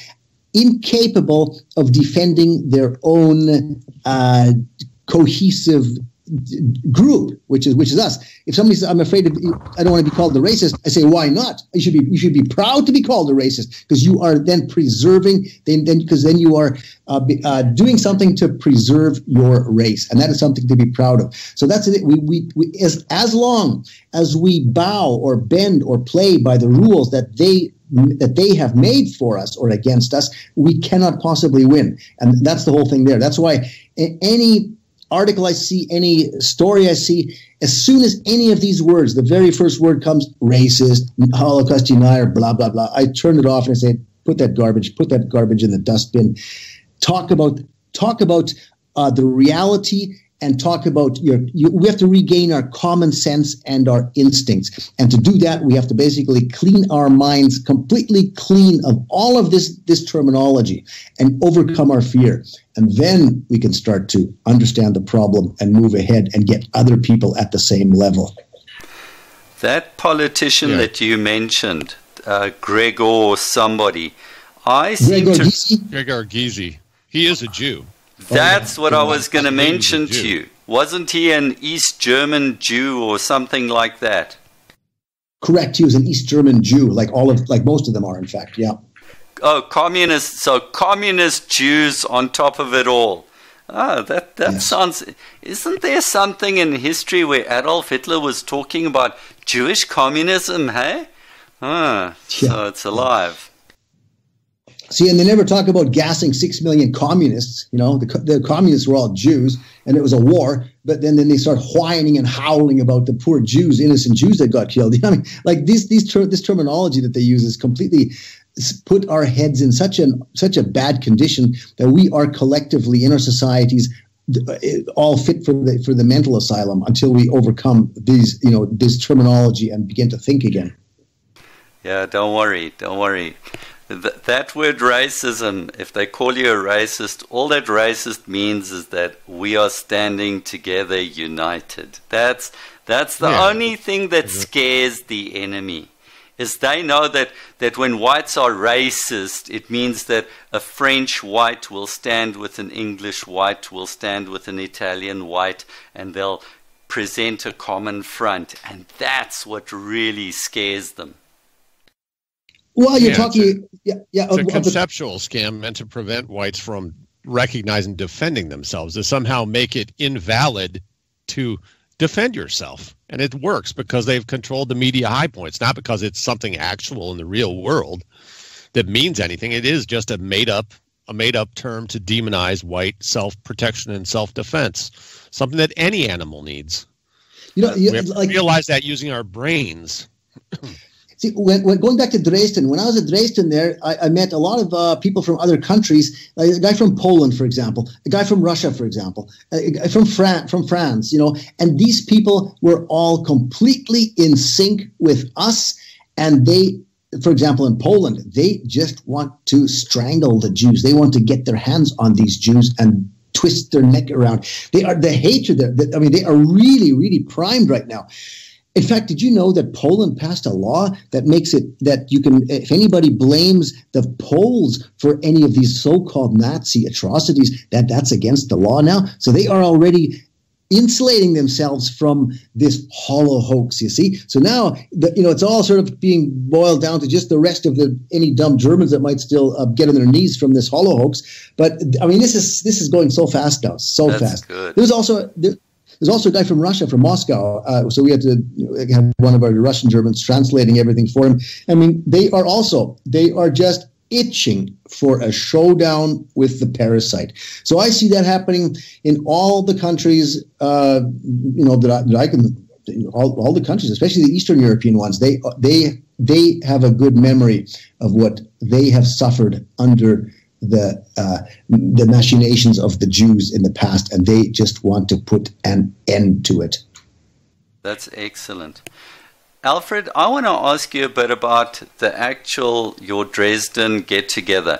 incapable of defending their own cohesive group, which is us. If somebody says, "I'm afraid I don't want to be called the racist," I say, "Why not? You should be proud to be called a racist, because you are then preserving. Because then you are doing something to preserve your race, and that is something to be proud of." So that's it. We as long as we bow or bend or play by the rules that they have made for us or against us, we cannot possibly win. And that's the whole thing there. That's why any article I see, any story I see, as soon as any of these words, the very first word comes, racist, Holocaust denier, blah, blah, blah, I turn it off and I say, put that garbage in the dustbin. Talk about the reality, and talk about we have to regain our common sense and our instincts. And to do that, we have to basically clean our minds completely clean of all of this terminology and overcome our fear. And then we can start to understand the problem and move ahead and get other people at the same level. That politician that you mentioned, Gregor or somebody. I seem Gregor to. Gysi? Gregor Gysi. He is a Jew. That's what I was going to mention Jew. to you. Wasn't he an East German Jew or something like that? Correct. He was an East German Jew, like most of them are, in fact. Yeah. Oh, communist. So communist Jews on top of it all. Ah, that Yes. sounds. Isn't there something in history where Adolf Hitler was talking about Jewish communism? Hey, so it's alive. See, and they never talk about gassing 6 million communists. You know, the communists were all Jews, and it was a war. But then they start whining and howling about the poor Jews, innocent Jews that got killed. I mean, like this terminology that they use is completely put our heads in such a bad condition that we are collectively in our societies all fit for the mental asylum until we overcome this terminology and begin to think again. Yeah, don't worry. That word racism, if they call you a racist, all that racist means is that we are standing together united. That's the only thing that scares the enemy, is they know that when whites are racist, it means that a French white will stand with an English white, will stand with an Italian white, and they'll present a common front. And that's what really scares them. Well, you're talking... It's a conceptual scam meant to prevent whites from recognizing and defending themselves, to somehow make it invalid to defend yourself. And it works because they've controlled the media high points, not because it's something actual in the real world that means anything. It is just a made up term to demonize white self-protection and self-defense, something that any animal needs. We have to realize that using our brains. See, when going back to Dresden, when I was at Dresden there, I met a lot of people from other countries, like a guy from Poland, for example, a guy from Russia, for example, a guy from France, and these people were all completely in sync with us. And they, for example, in Poland, they just want to strangle the Jews. They want to get their hands on these Jews and twist their neck around. The hatred, they are really, really primed right now. In fact, did you know that Poland passed a law that makes it that you can, if anybody blames the Poles for any of these so-called Nazi atrocities, that's against the law now? So they are already insulating themselves from this hollow hoax, you see? So now, it's all sort of being boiled down to just the rest of any dumb Germans that might still get on their knees from this hollow hoax. But, I mean, this is going so fast now, That's fast. Good. There's also a guy from Russia, from Moscow, so we had to have one of our Russian Germans translating everything for him. I mean, they are just itching for a showdown with the parasite. So I see that happening in all the countries, all the countries, especially the Eastern European ones. They have a good memory of what they have suffered under the machinations of the Jews in the past, and they just want to put an end to it. That's excellent. Alfred, I want to ask you a bit about your Dresden get-together.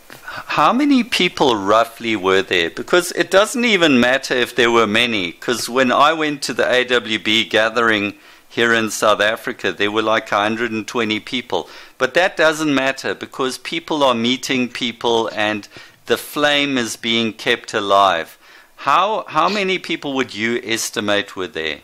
How many people roughly were there? Because it doesn't even matter if there were many, because when I went to the AWB gathering here in South Africa, there were like 120 people. But that doesn't matter because people are meeting people and the flame is being kept alive. How many people would you estimate were there?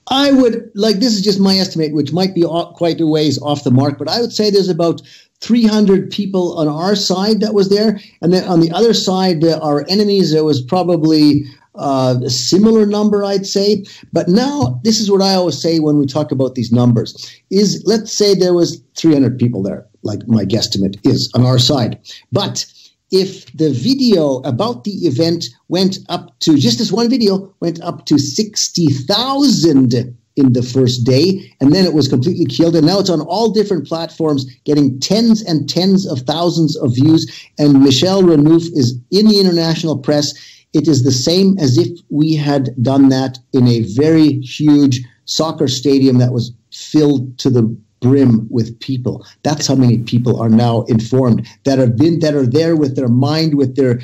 I would, this is just my estimate, which might be quite a ways off the mark, but I would say there's about 300 people on our side that was there. And then on the other side, our enemies, there was probably a similar number, I'd say. But now, this is what I always say when we talk about these numbers, is let's say there was 300 people there, like my guesstimate is on our side. But if the video about the event went up to, just this one video, went up to 60,000 in the first day, and then it was completely killed, and now it's on all different platforms, getting tens and tens of thousands of views, and Michel Renouf is in the international press. It is the same as if we had done that in a very huge soccer stadium that was filled to the brim with people. That's how many people are now informed, that are there with their mind, with their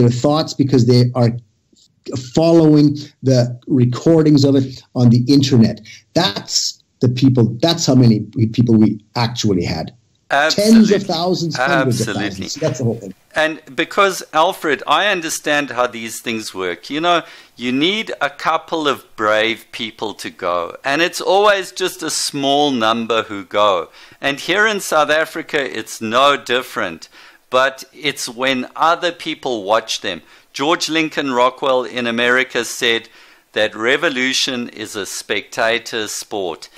thoughts, because they are following the recordings of it on the internet. That's the people. That's how many people we actually had. Absolutely. Tens of thousands, hundreds Absolutely. of thousands. That's the whole thing. And because, Alfred, I understand how these things work. You know, you need a couple of brave people to go. And it's always just a small number who go. And here in South Africa, it's no different. But it's when other people watch them. George Lincoln Rockwell in America said that revolution is a spectator sport.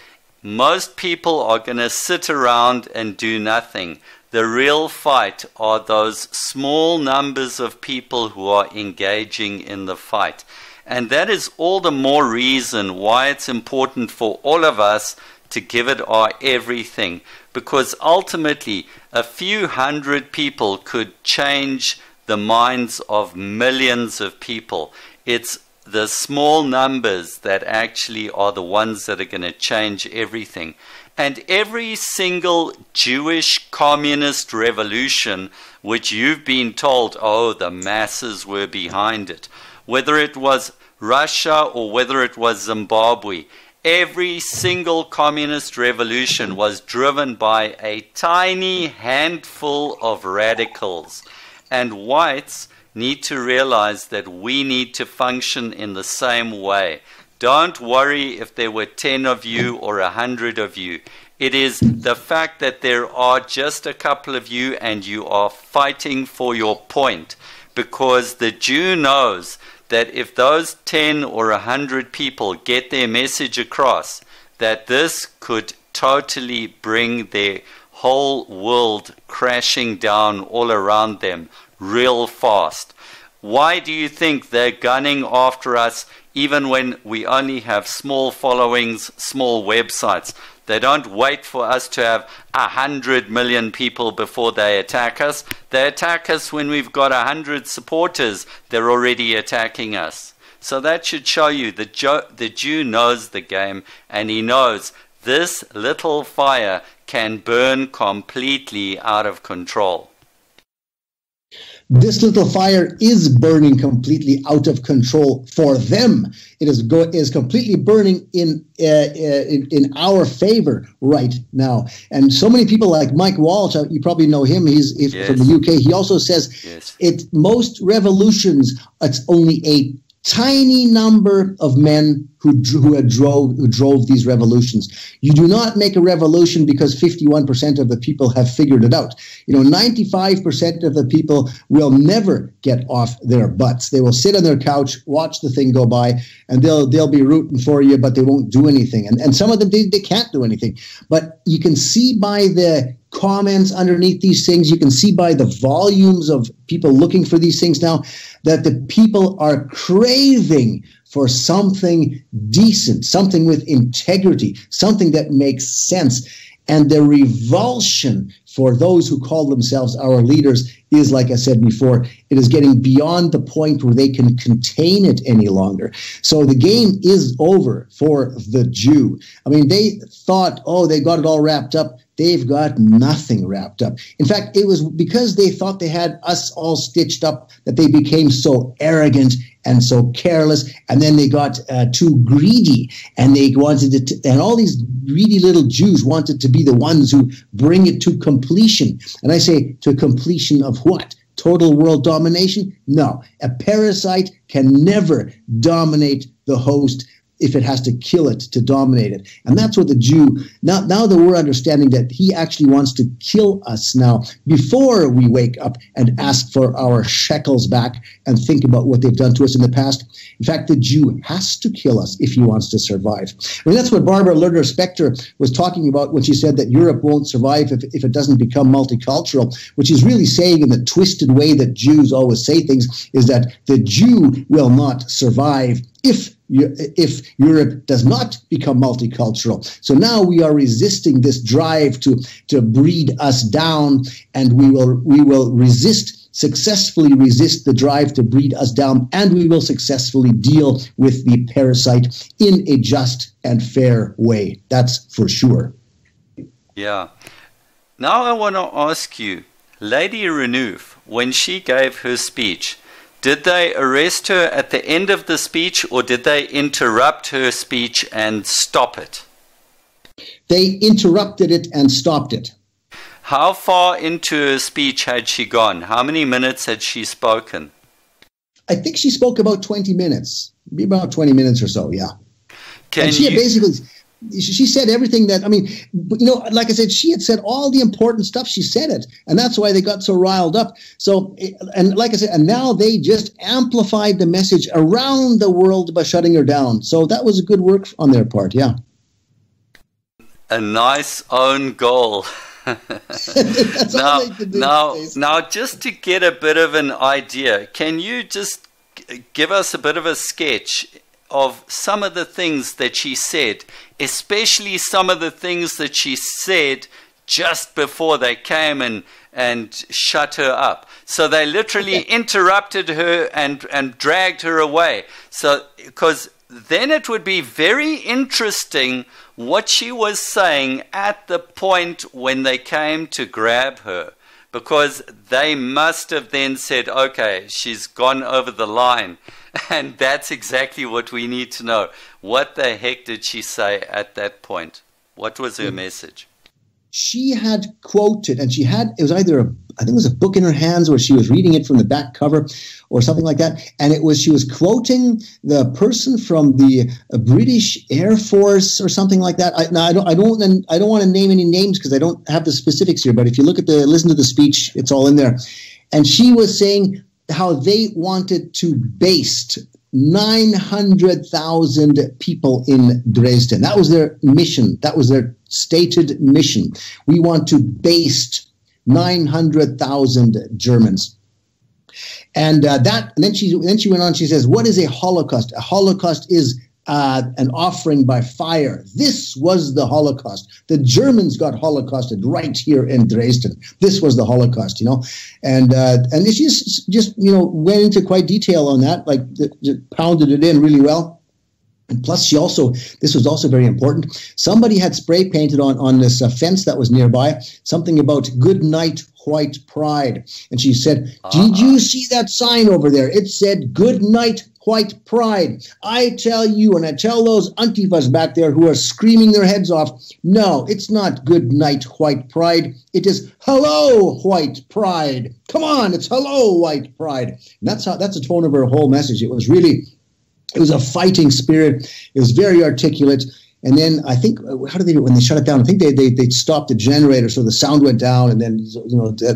Most people are going to sit around and do nothing. The real fight are those small numbers of people who are engaging in the fight. And that is all the more reason why it's important for all of us to give it our everything. Because ultimately, a few hundred people could change the minds of millions of people. It's the small numbers that actually are the ones that are going to change everything. And every single Jewish communist revolution, which you've been told, oh, the masses were behind it, whether it was Russia or whether it was Zimbabwe, every single communist revolution was driven by a tiny handful of radicals. And whites need to realize that we need to function in the same way. Don't worry if there were 10 of you or 100 of you. It is the fact that there are just a couple of you and you are fighting for your point. Because the Jew knows that if those 10 or 100 people get their message across, that this could totally bring their whole world crashing down all around them real fast. Why do you think they're gunning after us even when we only have small followings, small websites? They don't wait for us to have 100 million people before they attack us. They attack us when we've got 100 supporters. They're already attacking us. So that should show you the Jew knows the game, and he knows this little fire can burn completely out of control. This little fire is burning completely out of control for them. It is completely burning in our favor right now. And so many people like Mike Walsh, you probably know him. He's Yes. from the UK. He also says Yes. Most revolutions, it's only a tiny number of men who drove these revolutions. You do not make a revolution because 51% of the people have figured it out. 95% of the people will never get off their butts. They will sit on their couch, watch the thing go by, and they'll be rooting for you, but they won't do anything. And some of them, they can't do anything. But you can see by the comments underneath these things, you can see by the volumes of people looking for these things now, that the people are craving for something decent, something with integrity, something that makes sense. And the revulsion for those who call themselves our leaders is, like I said before, it is getting beyond the point where they can contain it any longer. So the game is over for the Jew. I mean, they thought, oh, they got it all wrapped up. They've got nothing wrapped up. In fact, it was because they thought they had us all stitched up that they became so arrogant and so careless, and then they got too greedy, and they wanted it and all these greedy little Jews wanted to be the ones who bring it to completion. And I say, to completion of what? Total world domination? No. A parasite can never dominate the host if it has to kill it to dominate it. And that's what the Jew, now that we're understanding that he actually wants to kill us now before we wake up and ask for our shekels back and think about what they've done to us in the past. In fact, the Jew has to kill us if he wants to survive. I mean, that's what Barbara Lerner-Specter was talking about when she said that Europe won't survive if it doesn't become multicultural, which is really saying in the twisted way that Jews always say things, is that the Jew will not survive if Europe does not become multicultural. So now we are resisting this drive to breed us down, and we will successfully resist the drive to breed us down, and we will successfully deal with the parasite in a just and fair way. That's for sure. Yeah. Now I want to ask you, Lady Renouf, when she gave her speech, did they arrest her at the end of the speech, or did they interrupt her speech and stop it? They interrupted it and stopped it. How far into her speech had she gone? How many minutes had she spoken? I think she spoke about 20 minutes, about 20 minutes or so, yeah. Can and she had you- basically, she said everything that, I mean, you know, like I said, she had said all the important stuff. She said it, and that's why they got so riled up. So, and like I said, and now they just amplified the message around the world by shutting her down. So that was a good work on their part, yeah. A nice own goal. That's all they could do. Now, just to get a bit of an idea, can you just give us a bit of a sketch of some of the things that she said, especially some of the things that she said just before they came and shut her up? So they literally interrupted her and dragged her away. So, because then it would be very interesting what she was saying at the point when they came to grab her, because they must have then said, okay, she's gone over the line. And that's exactly what we need to know. What the heck did she say at that point? What was her message? She had quoted, and it was either I think it was a book in her hands, or she was reading it from the back cover or something like that. And she was quoting the person from the British Air Force or something like that. I don't want to name any names because I don't have the specifics here, but if you listen to the speech, it's all in there. And she was saying how they wanted to baste 900,000 people in Dresden. That was their mission. That was their stated mission. We want to baste 900,000 Germans. And then she went on. She says, "What is a Holocaust? A Holocaust is an offering by fire. This was the Holocaust. The Germans got holocausted right here in Dresden. This was the Holocaust, you know." And she just went into quite detail on that, like pounded it in really well. And plus, this was also very important. Somebody had spray painted on this fence that was nearby something about "Good night, white pride." And she said, "Did you see that sign over there? It said, 'Good night, white pride.' I tell you, and I tell those Antifas back there who are screaming their heads off, no, it's not 'Good night, white pride.' It is 'Hello, white pride.' Come on, it's 'Hello, white pride.'" And that's the tone of her whole message. It was a fighting spirit. It was very articulate. And then I think, how did they do it when they shut it down? I think they stopped the generator, so the sound went down, and then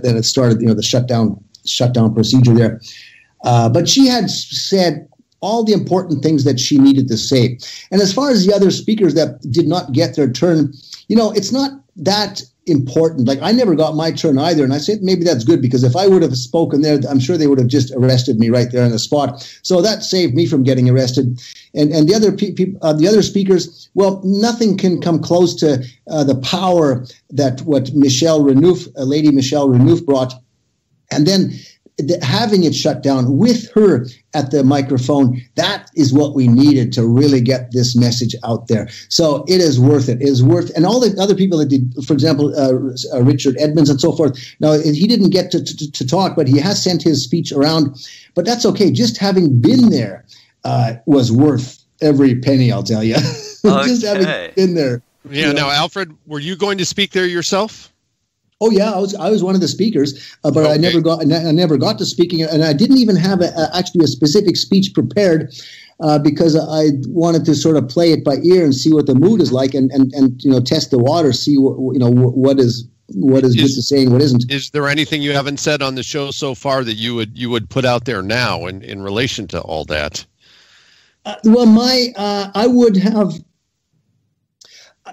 then it started the shutdown procedure there. But she had said all the important things that she needed to say. And as far as the other speakers that did not get their turn, it's not that important. Like, I never got my turn either, and I said maybe that's good, because if I would have spoken there, I'm sure they would have just arrested me right there on the spot. So that saved me from getting arrested. And the other the other speakers, well, nothing can come close to the power that what Lady Michelle Renouf brought. And then having it shut down with her at the microphone, that is what we needed to really get this message out there. So it is worth it. It is worth, and all the other people that did, for example, Richard Edmonds and so forth. Now, he didn't get to talk, but he has sent his speech around. But that's okay. Just having been there was worth every penny, I'll tell you. Just having been there. Yeah. Now, Alfred, were you going to speak there yourself? Oh yeah, I was one of the speakers, but okay. I never got to speaking, and I didn't even have actually a specific speech prepared because I wanted to sort of play it by ear and see what the mood is like, and test the water, see what is good to say and what isn't. Is there anything you haven't said on the show so far that you would put out there now in relation to all that? Well, I would have.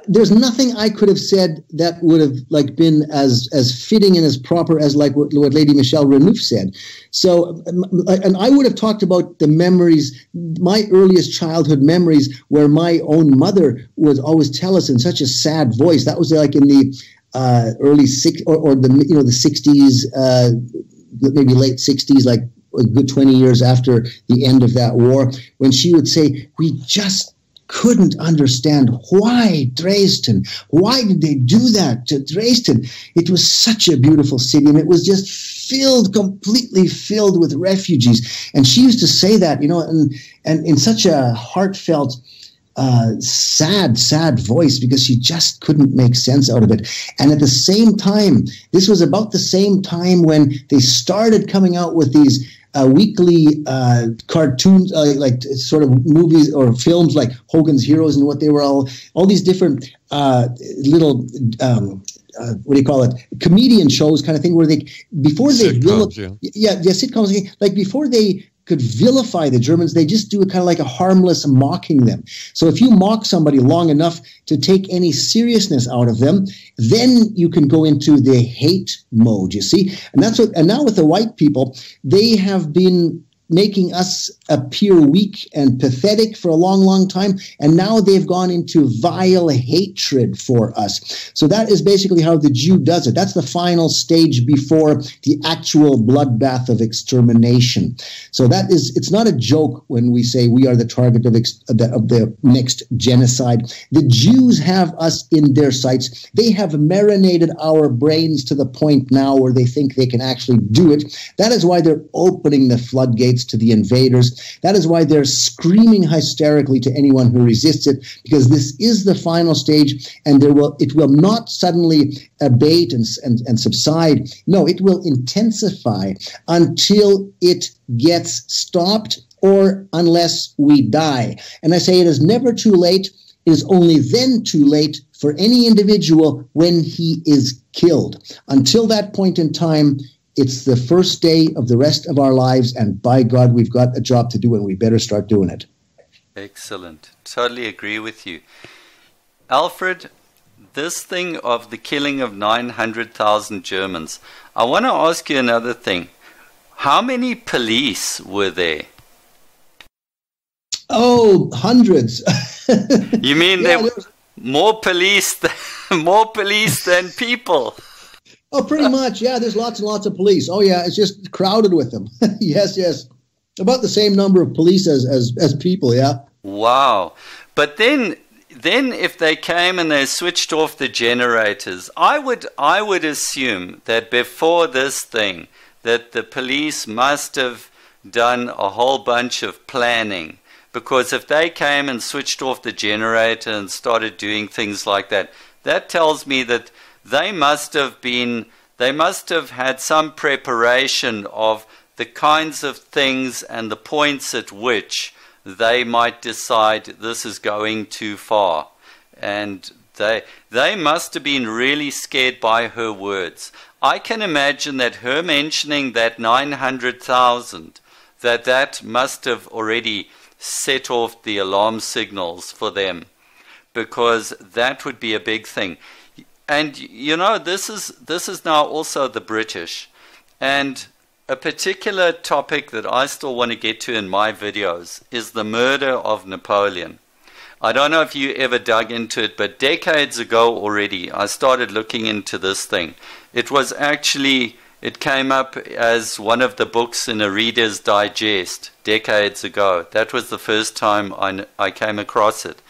There's nothing I could have said that would have been as fitting and as proper as what Lady Michelle Renouf said. So, and I would have talked about the memories, my earliest childhood memories, where my own mother would always tell us in such a sad voice. That was like in the early the 60s, maybe late 60s, like a good 20 years after the end of that war, when she would say, "We just couldn't understand why Dresden. Why did they do that to Dresden? It was such a beautiful city, and it was just completely filled with refugees." And she used to say that, and in such a heartfelt sad voice because she just couldn't make sense out of it. And at the same time, this was about the same time when they started coming out with these weekly cartoons, like sort of movies or films like Hogan's Heroes and what they were all these different little what do you call it? Comedian shows kind of thing where they, before they, sitcoms, like before they could vilify the Germans, they just do it kind of like a harmless mocking them. So if you mock somebody long enough to take any seriousness out of them, then you can go into the hate mode, you see? And that's what, and now with the white people, they have been making us appear weak and pathetic for a long time, and now they've gone into vile hatred for us. So that is basically how the Jew does it. That's the final stage before the actual bloodbath of extermination. So that is, it's not a joke when we say we are the target of the next genocide. The Jews have us in their sights. They have marinated our brains to the point now where they think they can actually do it. That is why they're opening the floodgates to the invaders. That is why they're screaming hysterically to anyone who resists it, because this is the final stage, and it will not suddenly abate and subside. No, it will intensify until it gets stopped, or unless we die. And I say it is never too late. It is only then too late for any individual when he is killed. Until that point in time, it's the first day of the rest of our lives, and by God, we've got a job to do, and we better start doing it. Excellent. Totally agree with you. Alfred, this thing of the killing of 900,000 Germans, I want to ask you another thing. How many police were there? Oh, hundreds. You mean there were more police than people? Oh, pretty much, yeah. There's lots and lots of police. Oh, yeah, it's just crowded with them. Yes. About the same number of police as people, yeah. Wow. But then if they came and they switched off the generators, I would assume that before this thing, that the police must have done a whole bunch of planning. Because if they came and switched off the generator and started doing things like that, that tells me that they must have had some preparation of the kinds of things and the points at which they might decide this is going too far. And they must have been really scared by her words. I can imagine that her mentioning that 900,000, that must have already set off the alarm signals for them, because that would be a big thing. And you know, this is now also the British, and a particular topic that I still want to get to in my videos is the murder of Napoleon. I don't know if you ever dug into it, but decades ago already I started looking into this thing. It came up as one of the books in a Reader's Digest decades ago. That was the first time I came across it.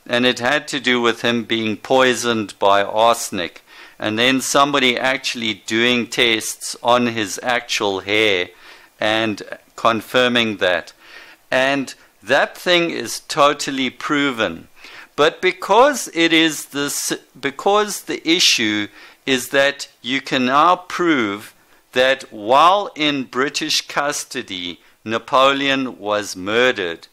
And it had to do with him being poisoned by arsenic, and then somebody actually doing tests on his actual hair and confirming that. And that thing is totally proven. But because the issue is that you can now prove that while in British custody, Napoleon was murdered,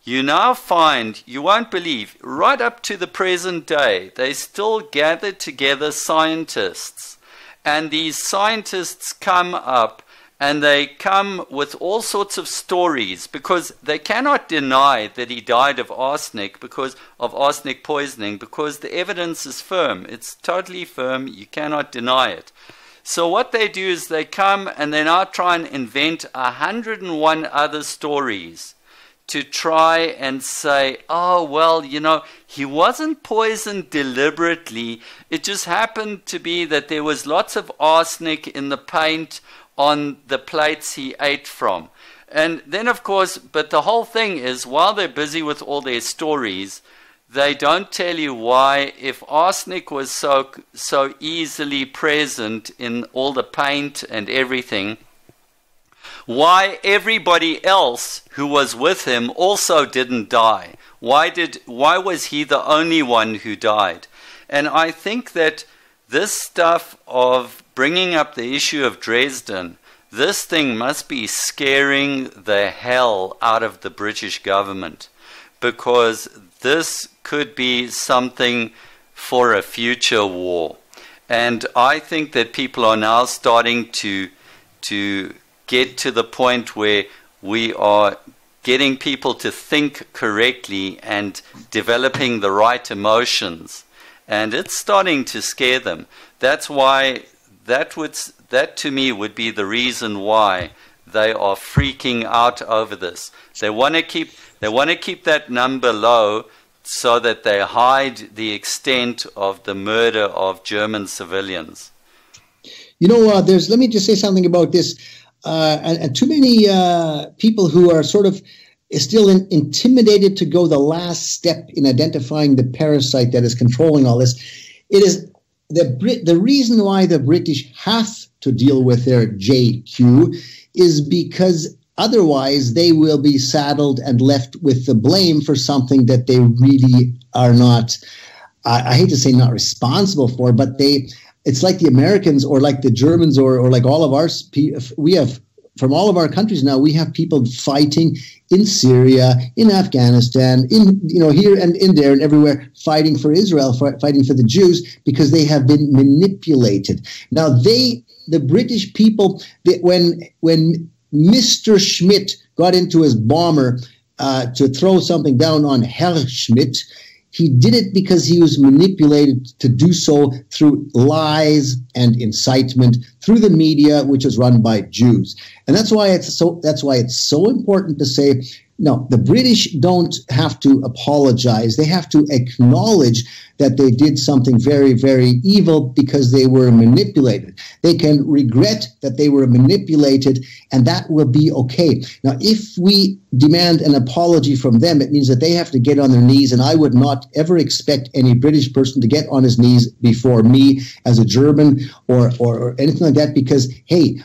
you now find, you won't believe, right up to the present day, they still gather together scientists. And these scientists come up and they come with all sorts of stories, because they cannot deny that he died of arsenic, because of arsenic poisoning, because the evidence is firm. It's totally firm. You cannot deny it. So what they do is they come and they now try and invent 101 other stories to try and say, oh, well, you know, he wasn't poisoned deliberately. It just happened to be that there was lots of arsenic in the paint on the plates he ate from. And then, of course, but the whole thing is, while they're busy with all their stories, they don't tell you why, if arsenic was so easily present in all the paint and everything, Why everybody else who was with him also didn't die? Why was he the only one who died? And I think that this stuff of bringing up the issue of Dresden, this thing must be scaring the hell out of the British government, because this could be something for a future war. And I think that people are now starting to get to the point where we are getting people to think correctly and developing the right emotions. And it's starting to scare them. That's why that to me would be the reason why they are freaking out over this. They want to keep that number low so that they hide the extent of the murder of German civilians. You know, let me just say something about this. And too many people who are sort of still intimidated to go the last step in identifying the parasite that is controlling all this. It is the reason why the British have to deal with their JQ is because otherwise they will be saddled and left with the blame for something that they really are not, I hate to say not responsible for, but it's like the Americans or like the Germans or like all of ours. We have, from all of our countries now, we have people fighting in Syria, in Afghanistan, here and in there and everywhere, fighting for Israel, fighting for the Jews, because they have been manipulated. Now the British people, when Mr. Schmidt got into his bomber to throw something down on Herr Schmidt, he did it because he was manipulated to do so through lies and incitement through the media, which is run by Jews. And that's why it's so important to say, no, the British don't have to apologize. They have to acknowledge that they did something very, very evil because they were manipulated. They can regret that they were manipulated, and that will be okay. Now, if we demand an apology from them, it means that they have to get on their knees, and I would not ever expect any British person to get on his knees before me as a German or anything like that, because, hey,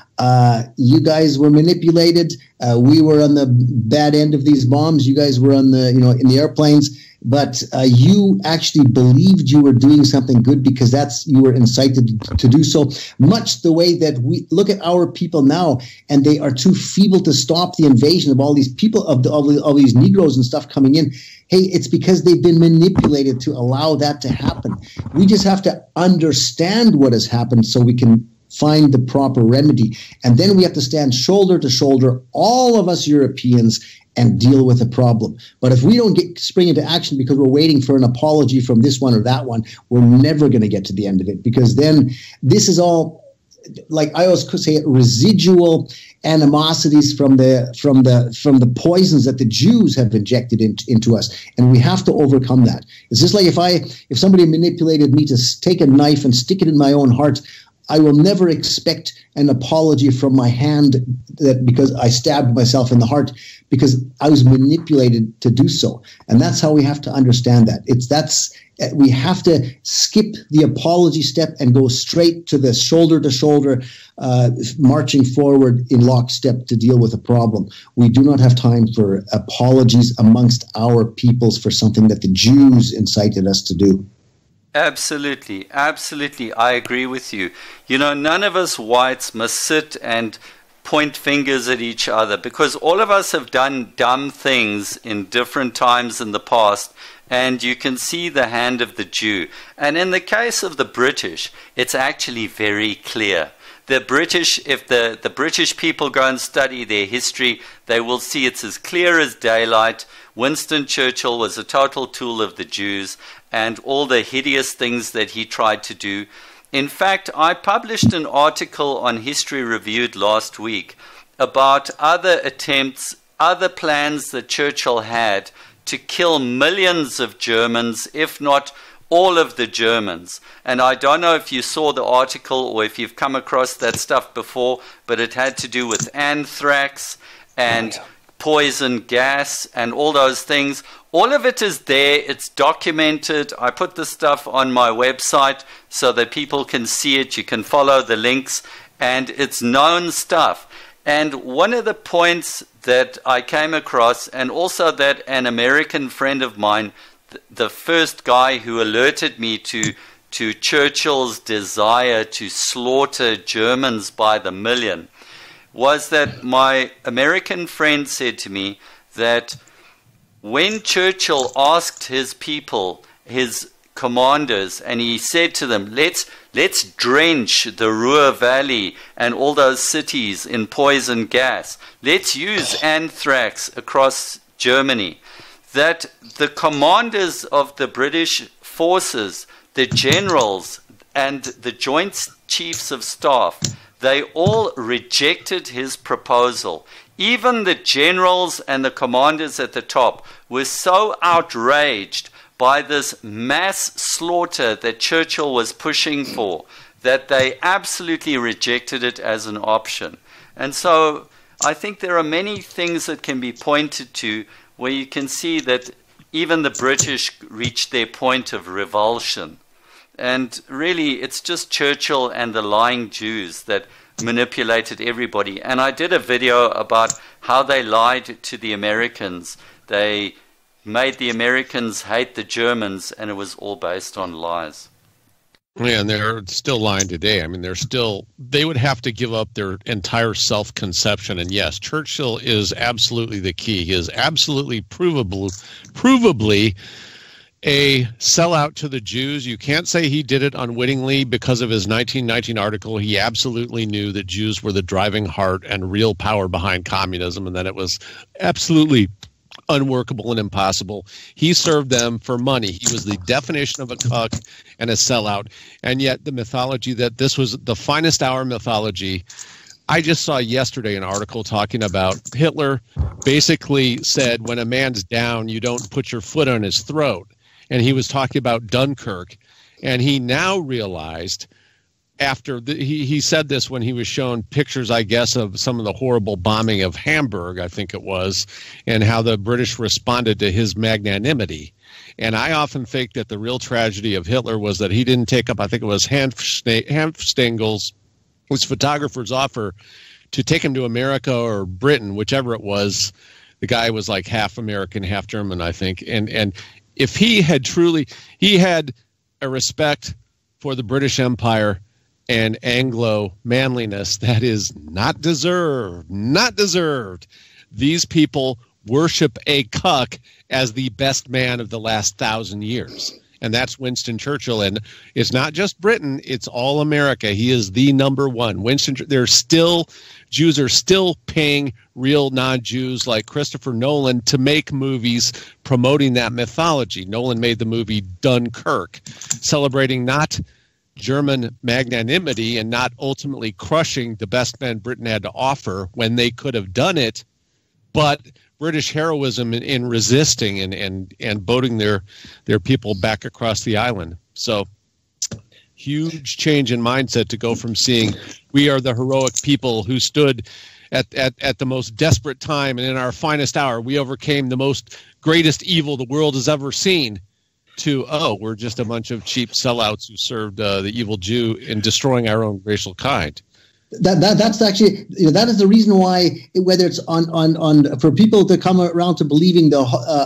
you guys were manipulated. We were on the bad end of these bombs. You guys were on the, in the airplanes. But you actually believed you were doing something good because you were incited to do so, much the way that we look at our people now, and they are too feeble to stop the invasion of all these people, of these Negroes and stuff coming in. Hey, it's because they've been manipulated to allow that to happen. We just have to understand what has happened so we can find the proper remedy. And then we have to stand shoulder to shoulder, all of us Europeans, and deal with the problem. But if we don't spring into action because we're waiting for an apology from this one or that one, we're never going to get to the end of it, because then this is all, like I always could say, residual animosities from the poisons that the Jews have injected into us, and we have to overcome that. It's just like if somebody manipulated me to take a knife and stick it in my own heart, I will never expect an apology from my hand because I stabbed myself in the heart, because I was manipulated to do so. And that's how we have to understand that. We have to skip the apology step and go straight to the shoulder to shoulder, marching forward in lockstep to deal with a problem. We do not have time for apologies amongst our peoples for something that the Jews incited us to do. Absolutely, absolutely. I agree with you. None of us whites must sit and point fingers at each other, because all of us have done dumb things in different times in the past, and you can see the hand of the Jew. And in the case of the British, it's actually very clear. The British, if the British people go and study their history, they will see it's as clear as daylight. Winston Churchill was a total tool of the Jews, and all the hideous things that he tried to do. In fact, I published an article on History Reviewed last week about other attempts, other plans that Churchill had to kill millions of Germans, if not all of the Germans. And I don't know if you saw the article or if you've come across that stuff before, but it had to do with anthrax and poison gas and all those things. All of it is there. It's documented. I put this stuff on my website so that people can see it. You can follow the links, and it's known stuff. And one of the points that I came across, and also that an American friend of mine, the first guy who alerted me to Churchill's desire to slaughter Germans by the million, was that my American friend said to me that when Churchill asked his people, his commanders, and he said to them, let's drench the Ruhr Valley and all those cities in poison gas. Let's use anthrax across Germany. That the commanders of the British forces, the generals and the Joint Chiefs of Staff, they all rejected his proposal. Even the generals and the commanders at the top were so outraged by this mass slaughter that Churchill was pushing for that they absolutely rejected it as an option. And so I think there are many things that can be pointed to where you can see that even the British reached their point of revulsion. And really, it's just Churchill and the lying Jews that manipulated everybody. And I did a video about how they lied to the Americans. They made the Americans hate the Germans, and it was all based on lies. Yeah, and they're still lying today. I mean, they would have to give up their entire self-conception. And yes, Churchill is absolutely the key. He is absolutely provably a sellout to the Jews. You can't say he did it unwittingly because of his 1919 article. He absolutely knew that Jews were the driving heart and real power behind communism, and that it was absolutely unworkable and impossible. He served them for money. He was the definition of a cuck and a sellout. And yet the mythology that this was the finest hour mythology. I just saw yesterday an article talking about Hitler basically said when a man's down, you don't put your foot on his throat. And he was talking about Dunkirk. And he now realized after he said this when he was shown pictures, I guess, of some of the horrible bombing of Hamburg, I think it was, and how the British responded to his magnanimity. And I often think that the real tragedy of Hitler was that he didn't take up, I think it was Hanfstengel's, his photographer's offer to take him to America or Britain, whichever it was. The guy was like half American, half German, I think. And if he had he had a respect for the British Empire and Anglo manliness that is not deserved. These people worship a cuck as the best man of the last 1,000 years. And that's Winston Churchill. And it's not just Britain, it's all America. He is the number one. Jews are still paying real non-Jews like Christopher Nolan to make movies promoting that mythology. Nolan made the movie Dunkirk, celebrating not German magnanimity and not ultimately crushing the best men Britain had to offer when they could have done it, but British heroism in resisting and boating their people back across the island. So huge change in mindset to go from seeing we are the heroic people who stood at the most desperate time, and in our finest hour we overcame the greatest evil the world has ever seen, to, we're just a bunch of cheap sellouts who served the evil Jew in destroying our own racial kind. That's actually, that is the reason why, whether it's on for people to come around to believing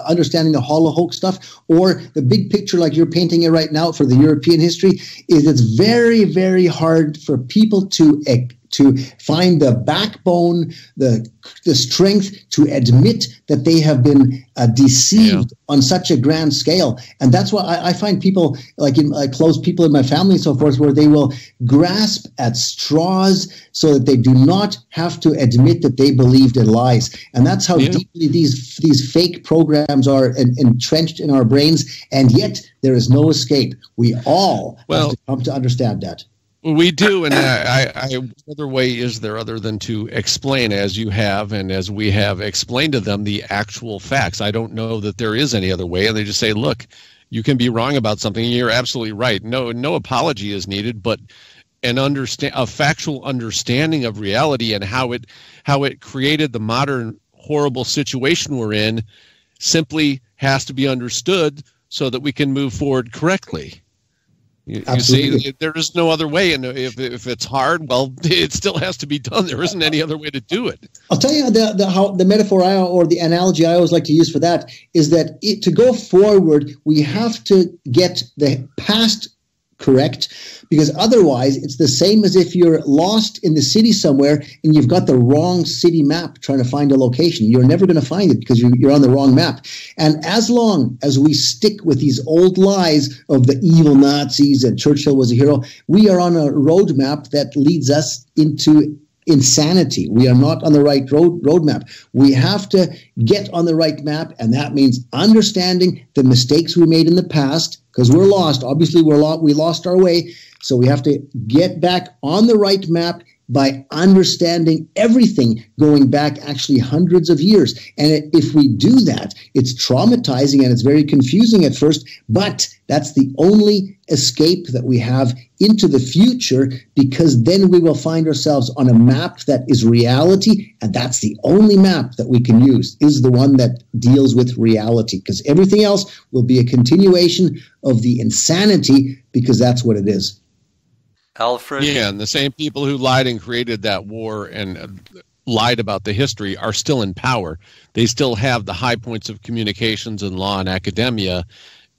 understanding the Holocaust stuff, or the big picture like you're painting it right now for the European history, is it's very, very hard for people to find the backbone, the strength to admit that they have been deceived on such a grand scale. And that's why I find people, like close people in my family and so forth, where they will grasp at straws so that they do not have to admit that they believed in lies. And that's how deeply these fake programs are entrenched in our brains. And yet there is no escape. We all have to come to understand that. We do, and what other way is there other than to explain, as you have and as we have explained to them, the actual facts? I don't know that there is any other way, and they just say, look, you can be wrong about something, and you're absolutely right. No apology is needed, but a factual understanding of reality and how it created the modern horrible situation we're in simply has to be understood so that we can move forward correctly. You see, there is no other way, and if it's hard, well, it still has to be done. There isn't any other way to do it. I'll tell you how the metaphor or the analogy I always like to use for that is that to go forward, we have to get the past correct, because otherwise it's the same as if you're lost in the city somewhere and you've got the wrong city map trying to find a location. You're never going to find it because you're on the wrong map. And as long as we stick with these old lies of the evil Nazis and Churchill was a hero, we are on a roadmap that leads us into insanity. We are not on the right roadmap. We have to get on the right map, and that means understanding the mistakes we made in the past, because we're lost. Obviously, we lost our way, so we have to get back on the right map by understanding everything going back actually hundreds of years. And if we do that, it's traumatizing and it's very confusing at first, but that's the only escape that we have into the future, because then we will find ourselves on a map that is reality, and that's the only map that we can use, is the one that deals with reality, because everything else will be a continuation of the insanity, because that's what it is. Alfred? Yeah, and the same people who lied and created that war and lied about the history are still in power. They still have the high points of communications and law and academia,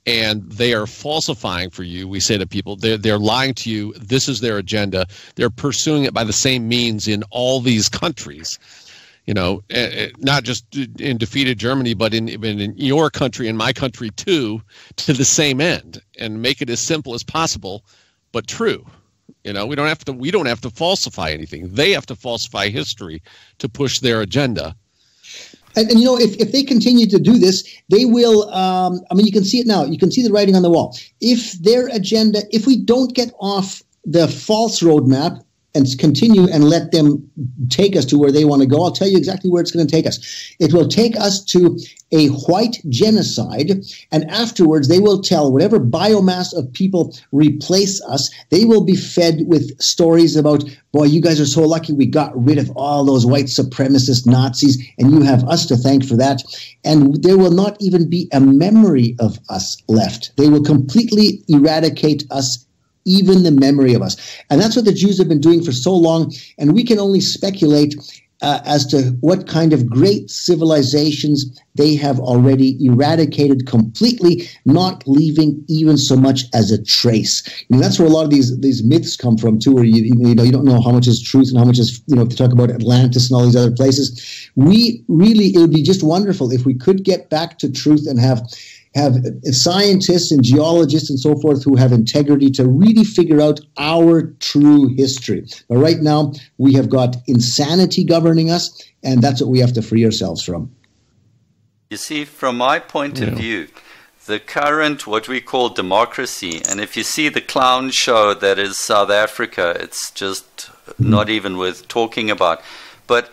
and they are falsifying for you. We say to people, they're lying to you. This is their agenda. They're pursuing it by the same means in all these countries. You know, not just in defeated Germany, but in your country and my country too, to the same end, and make it as simple as possible, but true. You know, we don't have to falsify anything. They have to falsify history to push their agenda. And you know, if they continue to do this, they will, I mean, you can see it now. You can see the writing on the wall. If their agenda, if we don't get off the false roadmap and continue and let them take us to where they want to go, I'll tell you exactly where it's going to take us. It will take us to a white genocide, and afterwards they will tell whatever biomass of people replace us, they will be fed with stories about, boy, you guys are so lucky we got rid of all those white supremacist Nazis, and you have us to thank for that. And there will not even be a memory of us left. They will completely eradicate us, even the memory of us. And that's what the Jews have been doing for so long, and we can only speculate as to what kind of great civilizations they have already eradicated completely, not leaving even so much as a trace. You know, that's where a lot of these myths come from too, where you don't know how much is truth and how much is, if you talk about Atlantis and all these other places. It would be just wonderful if we could get back to truth and have scientists and geologists and so forth who have integrity to really figure out our true history. But right now, we have got insanity governing us, and that's what we have to free ourselves from. You see, from my point of view, the current, what we call democracy, and if you see the clown show that is South Africa, it's just not even worth talking about. But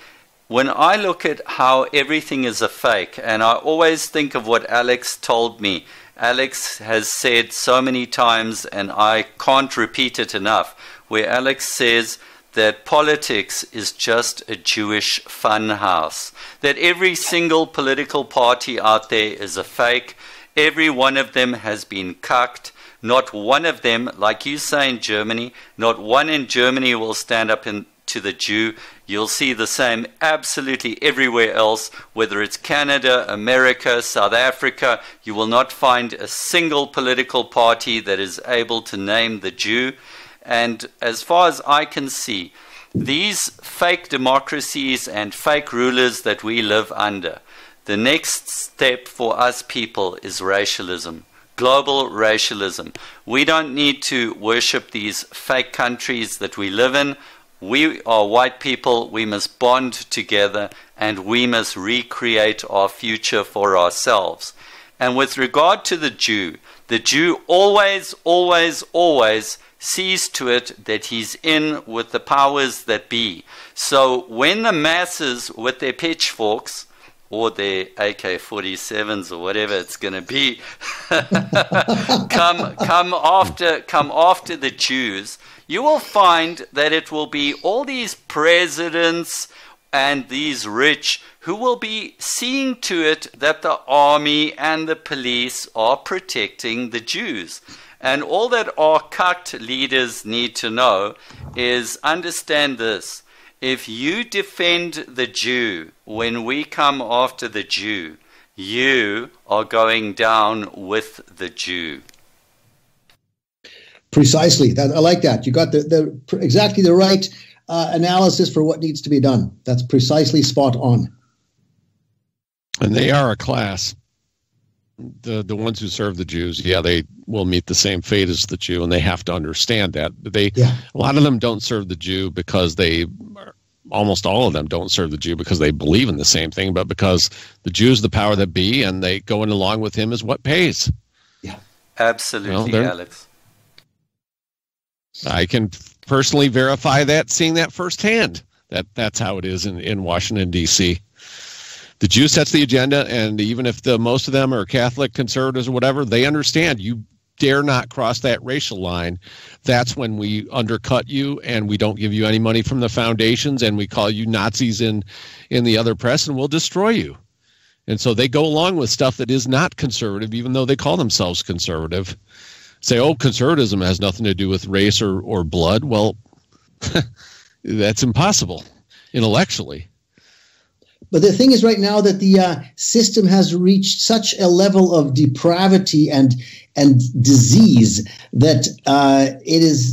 when I look at how everything is a fake, and I always think of what Alex told me. Alex has said so many times, and I can't repeat it enough, where Alex says that politics is just a Jewish funhouse, that every single political party out there is a fake. Every one of them has been cucked. Not one of them, like you say in Germany, not one in Germany will stand up to the Jew. You'll see the same absolutely everywhere else, whether it's Canada, America, South Africa. You will not find a single political party that is able to name the Jew. And as far as I can see, these fake democracies and fake rulers that we live under, the next step for us people is racialism. Global racialism. We don't need to worship these fake countries that we live in. We are white people. We must bond together, and we must recreate our future for ourselves. And with regard to the Jew always, always, always sees to it that he's in with the powers that be. So when the masses with their pitchforks or their AK-47s or whatever it's going to be, come after the Jews, you will find that it will be all these presidents and these rich who will be seeing to it that the army and the police are protecting the Jews. And all that our cult leaders need to know is understand this. If you defend the Jew when we come after the Jew, you are going down with the Jew. Precisely. I like that. You got the exactly the right analysis for what needs to be done. That's precisely spot on. And they are a class. The ones who serve the Jews, they will meet the same fate as the Jew, and they have to understand that. A lot of them don't serve the Jew because almost all of them don't serve the Jew because they believe in the same thing, but because the Jew's the power that be, and they going along with him is what pays. Yeah, absolutely, Alex. I can personally verify that, seeing that firsthand. That's how it is in Washington, D.C. The Jew sets the agenda, and even if most of them are Catholic, conservatives, or whatever, they understand you dare not cross that racial line. That's when we undercut you, and we don't give you any money from the foundations, and we call you Nazis in the other press, and we'll destroy you. And so they go along with stuff that is not conservative, even though they call themselves conservative. Say, conservatism has nothing to do with race or blood. Well, that's impossible intellectually. But the thing is right now that the system has reached such a level of depravity and disease that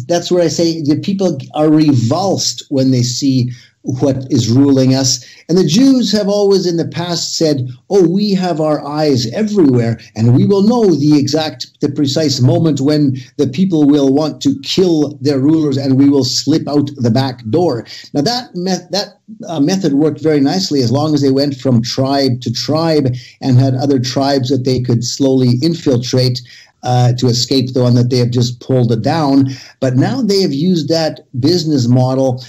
that's where I say the people are revulsed when they see what is ruling us. And the Jews have always in the past said, we have our eyes everywhere, and we will know the precise moment when the people will want to kill their rulers, and we will slip out the back door. Now that method worked very nicely as long as they went from tribe to tribe and had other tribes that they could slowly infiltrate to escape the one that they have just pulled it down. But now they have used that business model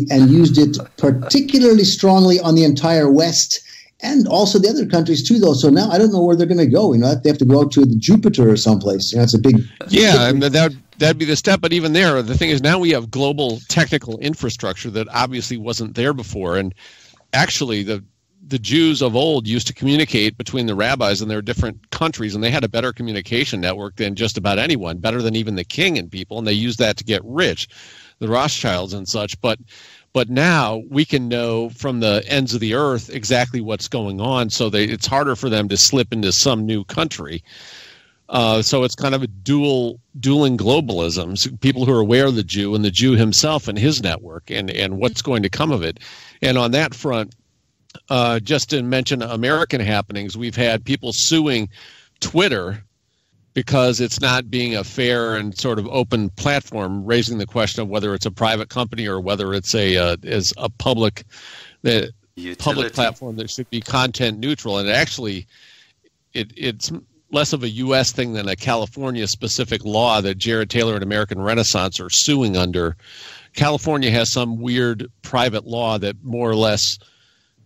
and used it particularly strongly on the entire West and also the other countries too, though. So now I don't know where they're going to go. They have to go to the Jupiter or someplace. It's a big. Yeah, and that'd be the step. But even there, the thing is now we have global technical infrastructure that obviously wasn't there before. And actually, the Jews of old used to communicate between the rabbis in their different countries, and they had a better communication network than just about anyone, better than even the king and people, and they used that to get rich, the Rothschilds and such. But now we can know from the ends of the earth exactly what's going on, so it's harder for them to slip into some new country. So it's kind of a dueling globalism. People who are aware of the Jew and the Jew himself and his network and what's going to come of it. And on that front, just to mention American happenings, we've had people suing Twitter because it's not being a fair and sort of open platform, raising the question of whether it's a private company or whether it's a public platform that should be content neutral. And actually, it's less of a U.S. thing than a California-specific law that Jared Taylor and American Renaissance are suing under. California has some weird private law that more or less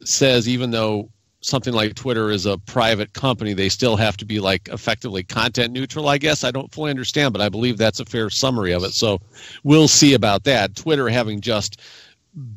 says even though something like Twitter is a private company, they still have to be effectively content neutral, I guess. I don't fully understand, but I believe that's a fair summary of it. So we'll see about that. Twitter having just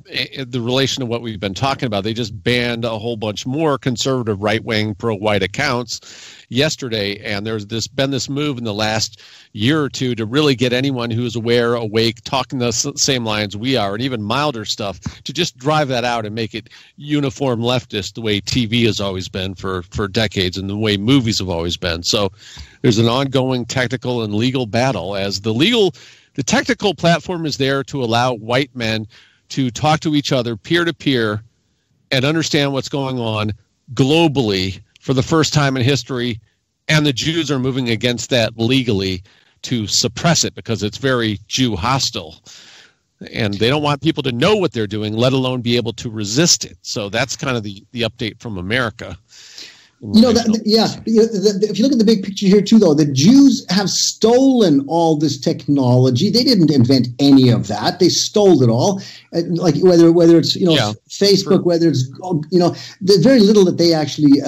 the relation to what we've been talking about, they just banned a whole bunch more conservative right-wing pro-white accounts yesterday, and there's been this move in the last year or two to really get anyone who is aware, awake, talking the same lines we are, and even milder stuff, to just drive that out and make it uniform leftist the way TV has always been for decades and the way movies have always been. So there's an ongoing technical and legal battle as the technical platform is there to allow white men to talk to each other peer-to-peer and understand what's going on globally for the first time in history, and the Jews are moving against that legally to suppress it because it's very Jew hostile. And they don't want people to know what they're doing, let alone be able to resist it. So that's kind of the update from America. If you look at the big picture here too, though, the Jews have stolen all this technology. They didn't invent any of that. They stole it all. Whether it's Facebook, whether it's there's very little that they actually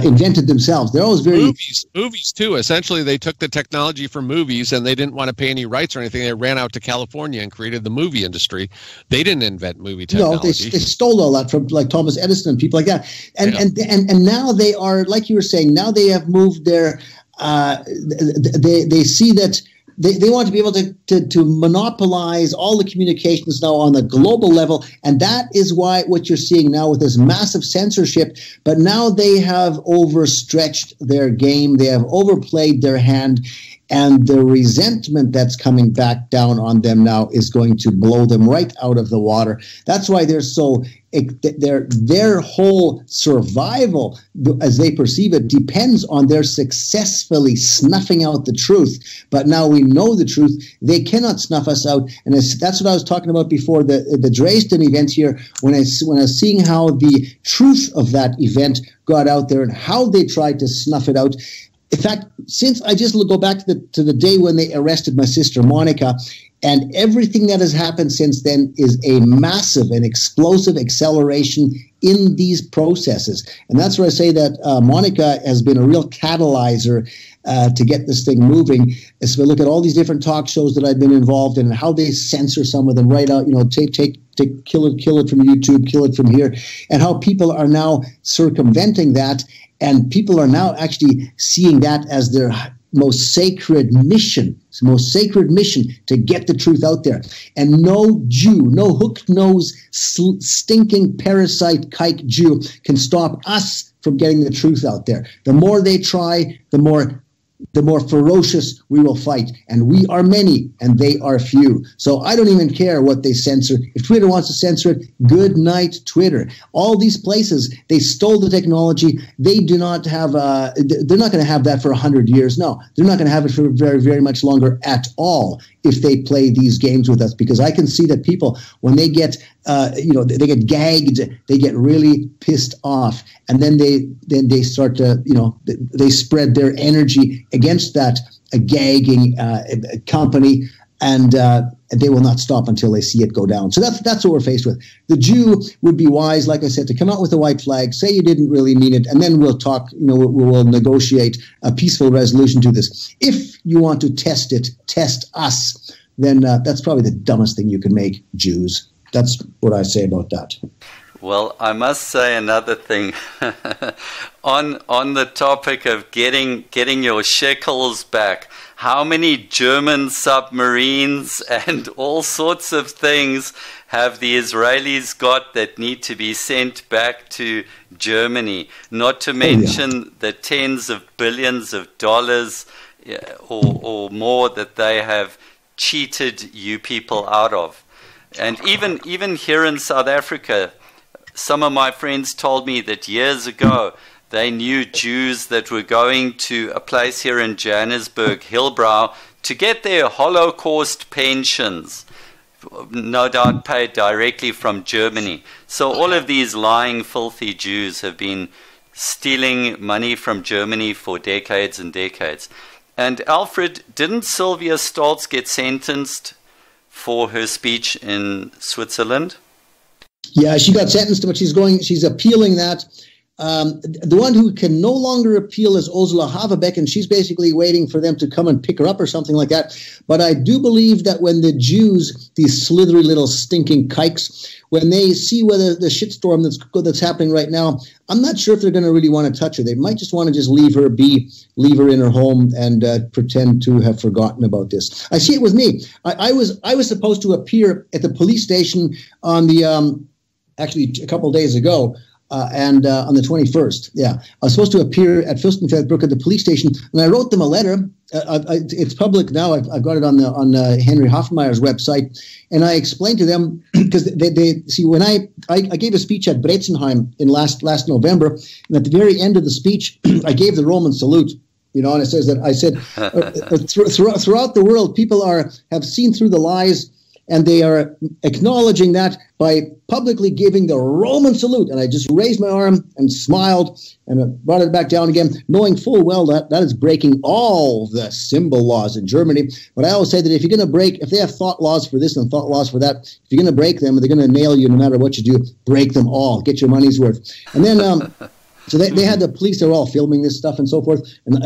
invented themselves. They're always very movies too. Essentially, they took the technology for movies and they didn't want to pay any rights or anything. They ran out to California and created the movie industry. They didn't invent movie technology. No, they stole all that from Thomas Edison and people like that. And now they are, like you were saying, now they have moved their they see that they want to be able to monopolize all the communications now on the global level, and that is why what you're seeing now with this massive censorship. But now they have overstretched their game, they have overplayed their hand, and the resentment that's coming back down on them now is going to blow them right out of the water. That's why they're so their whole survival, as they perceive it, depends on their successfully snuffing out the truth. But now we know the truth; they cannot snuff us out, and that's what I was talking about before the Dresden event here. When I was seeing how the truth of that event got out there and how they tried to snuff it out. In fact, since I just go back to the day when they arrested my sister Monica, and everything that has happened since then is a massive and explosive acceleration in these processes. And that's where I say that Monica has been a real catalyzer to get this thing moving. As we look at all these different talk shows that I've been involved in and how they censor some of them right out, kill it from YouTube, kill it from here, and how people are now circumventing that. And people are now actually seeing that as their most sacred mission to get the truth out there. And no Jew, no hook-nosed, stinking parasite kike Jew can stop us from getting the truth out there. The more they try, the more ferocious we will fight. And we are many, and they are few. So I don't even care what they censor. If Twitter wants to censor it, good night, Twitter. All these places, they stole the technology. They do not have, they're not going to have that for 100 years. No, they're not going to have it for very, very much longer at all if they play these games with us. Because I can see that people, when they get, they get gagged, they get really pissed off. And then they start to, they spread their energy against that gagging company, and they will not stop until they see it go down. So that's what we're faced with. The Jew would be wise, like I said, to come out with a white flag, say you didn't really mean it, and then we'll talk, we'll negotiate a peaceful resolution to this. If you want to test it, test us, then that's probably the dumbest thing you can make, Jews. That's what I say about that. Well, I must say another thing on the topic of getting your shekels back. How many German submarines and all sorts of things have the Israelis got that need to be sent back to Germany? Not to mention the tens of billions of dollars or more that they have cheated you people out of. And even here in South Africa, some of my friends told me that years ago they knew Jews that were going to a place here in Johannesburg, Hillbrow, to get their Holocaust pensions, no doubt paid directly from Germany. So all of these lying, filthy Jews have been stealing money from Germany for decades and decades. And Alfred, didn't Sylvia Stoltz get sentenced for her speech in Switzerland? Yeah, she got sentenced, but she's appealing that. The one who can no longer appeal is Ursula Haverbeck, and she's basically waiting for them to come and pick her up or something like that. But I do believe that when the Jews, these slithery little stinking kikes, when they see whether the shitstorm that's happening right now, I'm not sure if they're going to really want to touch her. They might just want to just leave her be, leave her in her home, and pretend to have forgotten about this. I see it with me. I was supposed to appear at the police station on the actually a couple of days ago. And on the 21st, I was supposed to appear at Fürstenfeldbruck at the police station, and I wrote them a letter. It's public now. I've got it on Henry Hoffmeyer's website, and I explained to them because they see when I gave a speech at Bretzenheim in last November, and at the very end of the speech, I gave the Roman salute. And it says that I said throughout the world, people have seen through the lies. And they are acknowledging that by publicly giving the Roman salute. And I just raised my arm and smiled and brought it back down again, knowing full well that is breaking all the symbol laws in Germany. But I always say that if they have thought laws for this and thought laws for that, if you're going to break them, they're going to nail you no matter what you do. Break them all. Get your money's worth. And then so they had the police, they were all filming this stuff and so forth. And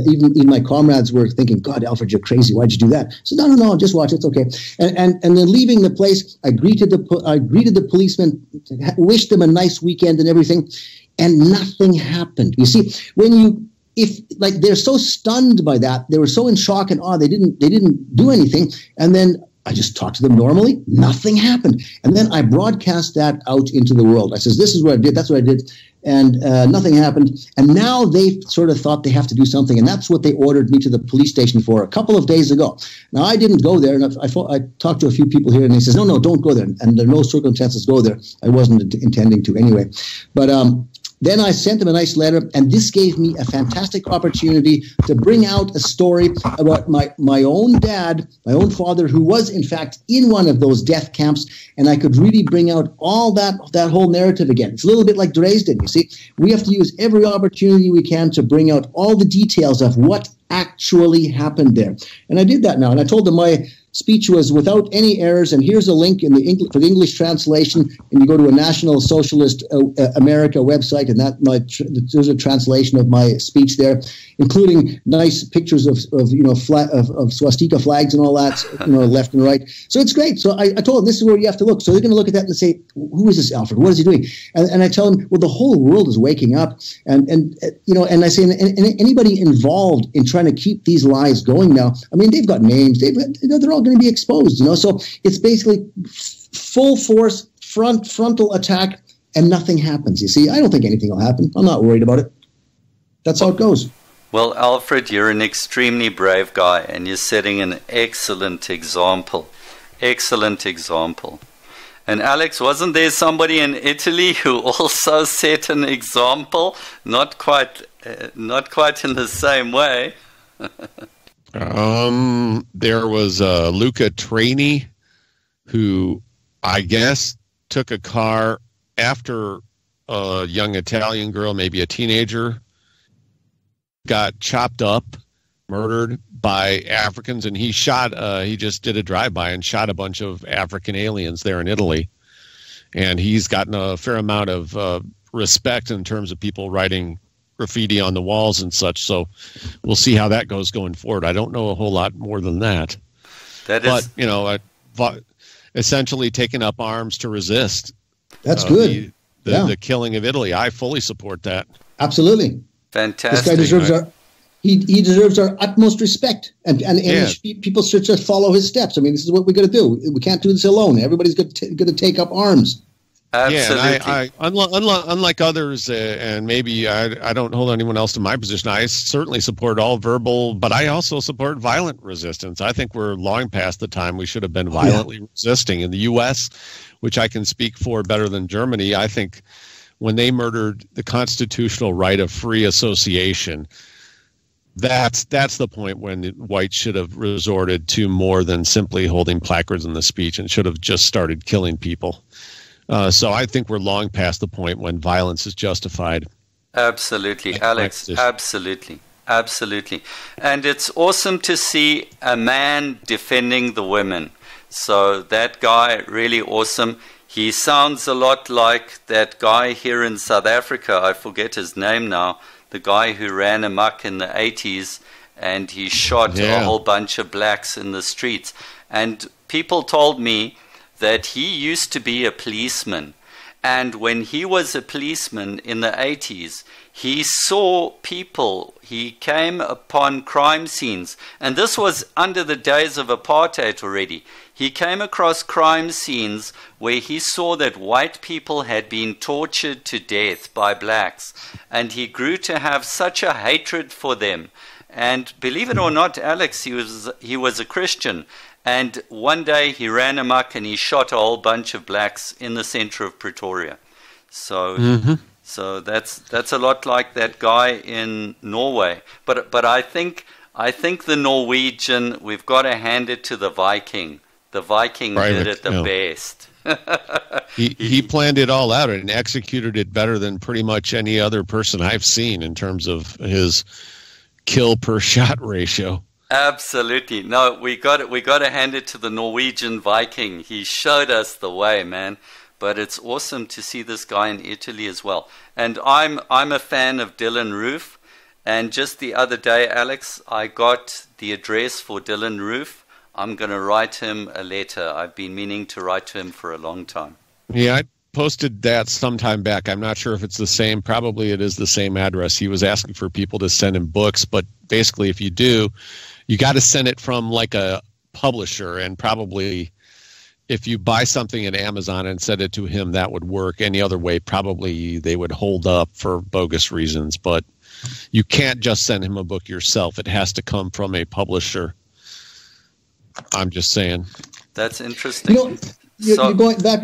even my comrades were thinking, God, Alfred, you're crazy. Why'd you do that? So no, just watch. It's okay. And then leaving the place, I greeted the policemen, wished them a nice weekend and everything. And nothing happened. You see, when if like they're so stunned by that, they were so in shock and awe, they didn't do anything. And then I just talked to them normally. Nothing happened. And then I broadcast that out into the world. I says, this is what I did. That's what I did. And nothing happened. And now they sort of thought they have to do something. And that's what they ordered me to the police station for a couple of days ago. Now, I didn't go there. And I talked to a few people here, and they says, no, don't go there. And under no circumstances go there. I wasn't intending to anyway. But then I sent them a nice letter, and this gave me a fantastic opportunity to bring out a story about my own dad, my own father, who was, in fact, in one of those death camps, and I could really bring out all that whole narrative again. It's a little bit like Dresden, you see. We have to use every opportunity we can to bring out all the details of what actually happened there. And I did that now, and I told them my speech was without any errors, and here's a link for the English translation, and you go to a National Socialist America website, and there's a translation of my speech there, including nice pictures of swastika flags and all that, left and right. So it's great. So I told them this is where you have to look. So they're going to look at that and say, who is this Alfred? What is he doing? And I tell them, well, the whole world is waking up, and I say, and anybody involved in trying to keep these lies going now, I mean, they've got names, they're all going to be exposed, so it's basically full force frontal attack, and nothing happens. You see, I don't think anything will happen. I'm not worried about it. That's how it goes. Well, Alfred, you're an extremely brave guy, and you're setting an excellent example. And Alex, wasn't there somebody in Italy who also set an example? Not quite in the same way. There was Luca Traini, who I guess took a car after a young Italian girl, maybe a teenager, got chopped up, murdered by Africans, and he just did a drive-by and shot a bunch of African aliens there in Italy. And he's gotten a fair amount of respect in terms of people writing graffiti on the walls and such, so we'll see how that goes going forward. I don't know a whole lot more than that. But essentially taking up arms to resist. That's good. The killing of Italy. I fully support that. Absolutely. Fantastic. This guy deserves he deserves our utmost respect, and people should just follow his steps. I mean, this is what we got to do. We can't do this alone. Everybody's going to take up arms. Absolutely. Yeah, and unlike others, and maybe I don't hold anyone else to my position, I certainly support all verbal, but I also support violent resistance. I think we're long past the time we should have been violently resisting. In the U.S., which I can speak for better than Germany, I think when they murdered the constitutional right of free association, that's the point when the whites should have resorted to more than simply holding placards in the speech and should have just started killing people. So I think we're long past the point when violence is justified. Absolutely, Alex. Absolutely. And it's awesome to see a man defending the women. So that guy, really awesome. He sounds a lot like that guy here in South Africa. I forget his name now. The guy who ran amok in the 80s and he shot a whole bunch of blacks in the streets. And people told me that he used to be a policeman, and when he was a policeman in the 80s, he saw people, he came upon crime scenes, and this was under the days of apartheid already. He came across crime scenes where he saw that white people had been tortured to death by blacks, and he grew to have such a hatred for them. And believe it or not, Alex, he was a Christian. And one day he ran amok and he shot a whole bunch of blacks in the center of Pretoria. So that's a lot like that guy in Norway. But I think the Norwegian, we've got to hand it to the Viking. The Viking did it the best. He planned it all out and executed it better than pretty much any other person I've seen in terms of his kill per shot ratio. Absolutely. No, we got to hand it to the Norwegian Viking. He showed us the way, man. But it's awesome to see this guy in Italy as well. And I'm a fan of Dylan Roof. And just the other day, Alex, I got the address for Dylan Roof. I'm going to write him a letter. I've been meaning to write to him for a long time. Yeah, posted that sometime back. I'm not sure if it's the same. Probably it is the same address. He was asking for people to send him books, but basically if you do, you got to send it from like a publisher, and probably if you buy something at Amazon and send it to him, that would work. Any other way, probably they would hold up for bogus reasons, but you can't just send him a book yourself. It has to come from a publisher. I'm just saying. That's interesting. You're going back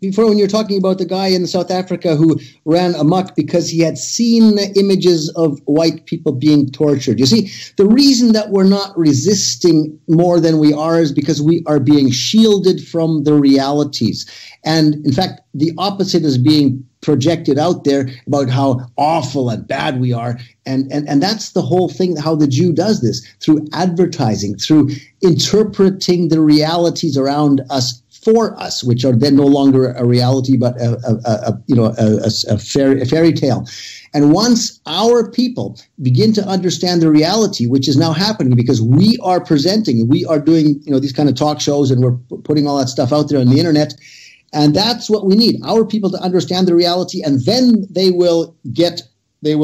before when you're talking about the guy in South Africa who ran amok because he had seen images of white people being tortured. You see, the reason that we're not resisting more than we are is because we are being shielded from the realities. And in fact, the opposite is being projected out there about how awful and bad we are. And that's the whole thing, how the Jew does this, through advertising, through interpreting the realities around us for us, which are then no longer a reality, but a fairy tale. And once our people begin to understand the reality, which is now happening because we are presenting, we are doing, these kind of talk shows, and we're putting all that stuff out there on the internet. And that's what we need, our people to understand the reality, and then they will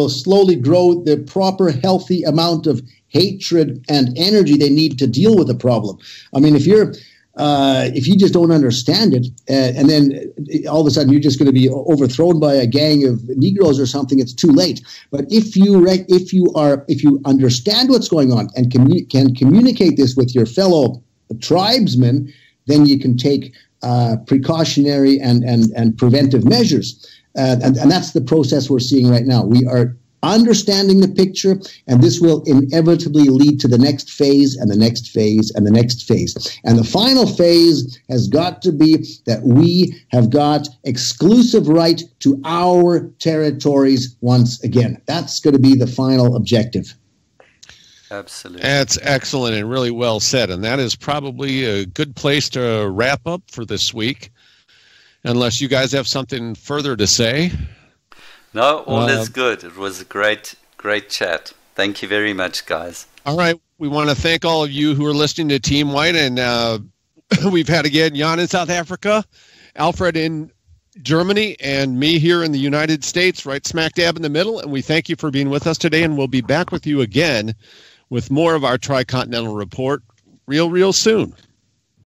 slowly grow the proper, healthy amount of hatred and energy they need to deal with the problem. I mean, if you just don't understand it, and then all of a sudden you're just going to be overthrown by a gang of Negroes or something, it's too late. But if you understand what's going on and can communicate this with your fellow tribesmen, then you can take precautionary and preventive measures. And that's the process we're seeing right now. We are understanding the picture, and this will inevitably lead to the next phase and the next phase and the next phase. And the final phase has got to be that we have got exclusive right to our territories once again. That's going to be the final objective. Absolutely. That's excellent and really well said. And that is probably a good place to wrap up for this week, unless you guys have something further to say. No, all is good. It was a great chat. Thank you very much, guys. All right. We want to thank all of you who are listening to Team White. And we've had, again, Jan in South Africa, Alfred in Germany, and me here in the United States, right smack dab in the middle. And we thank you for being with us today. And we'll be back with you again with more of our Tricontinental Report real soon.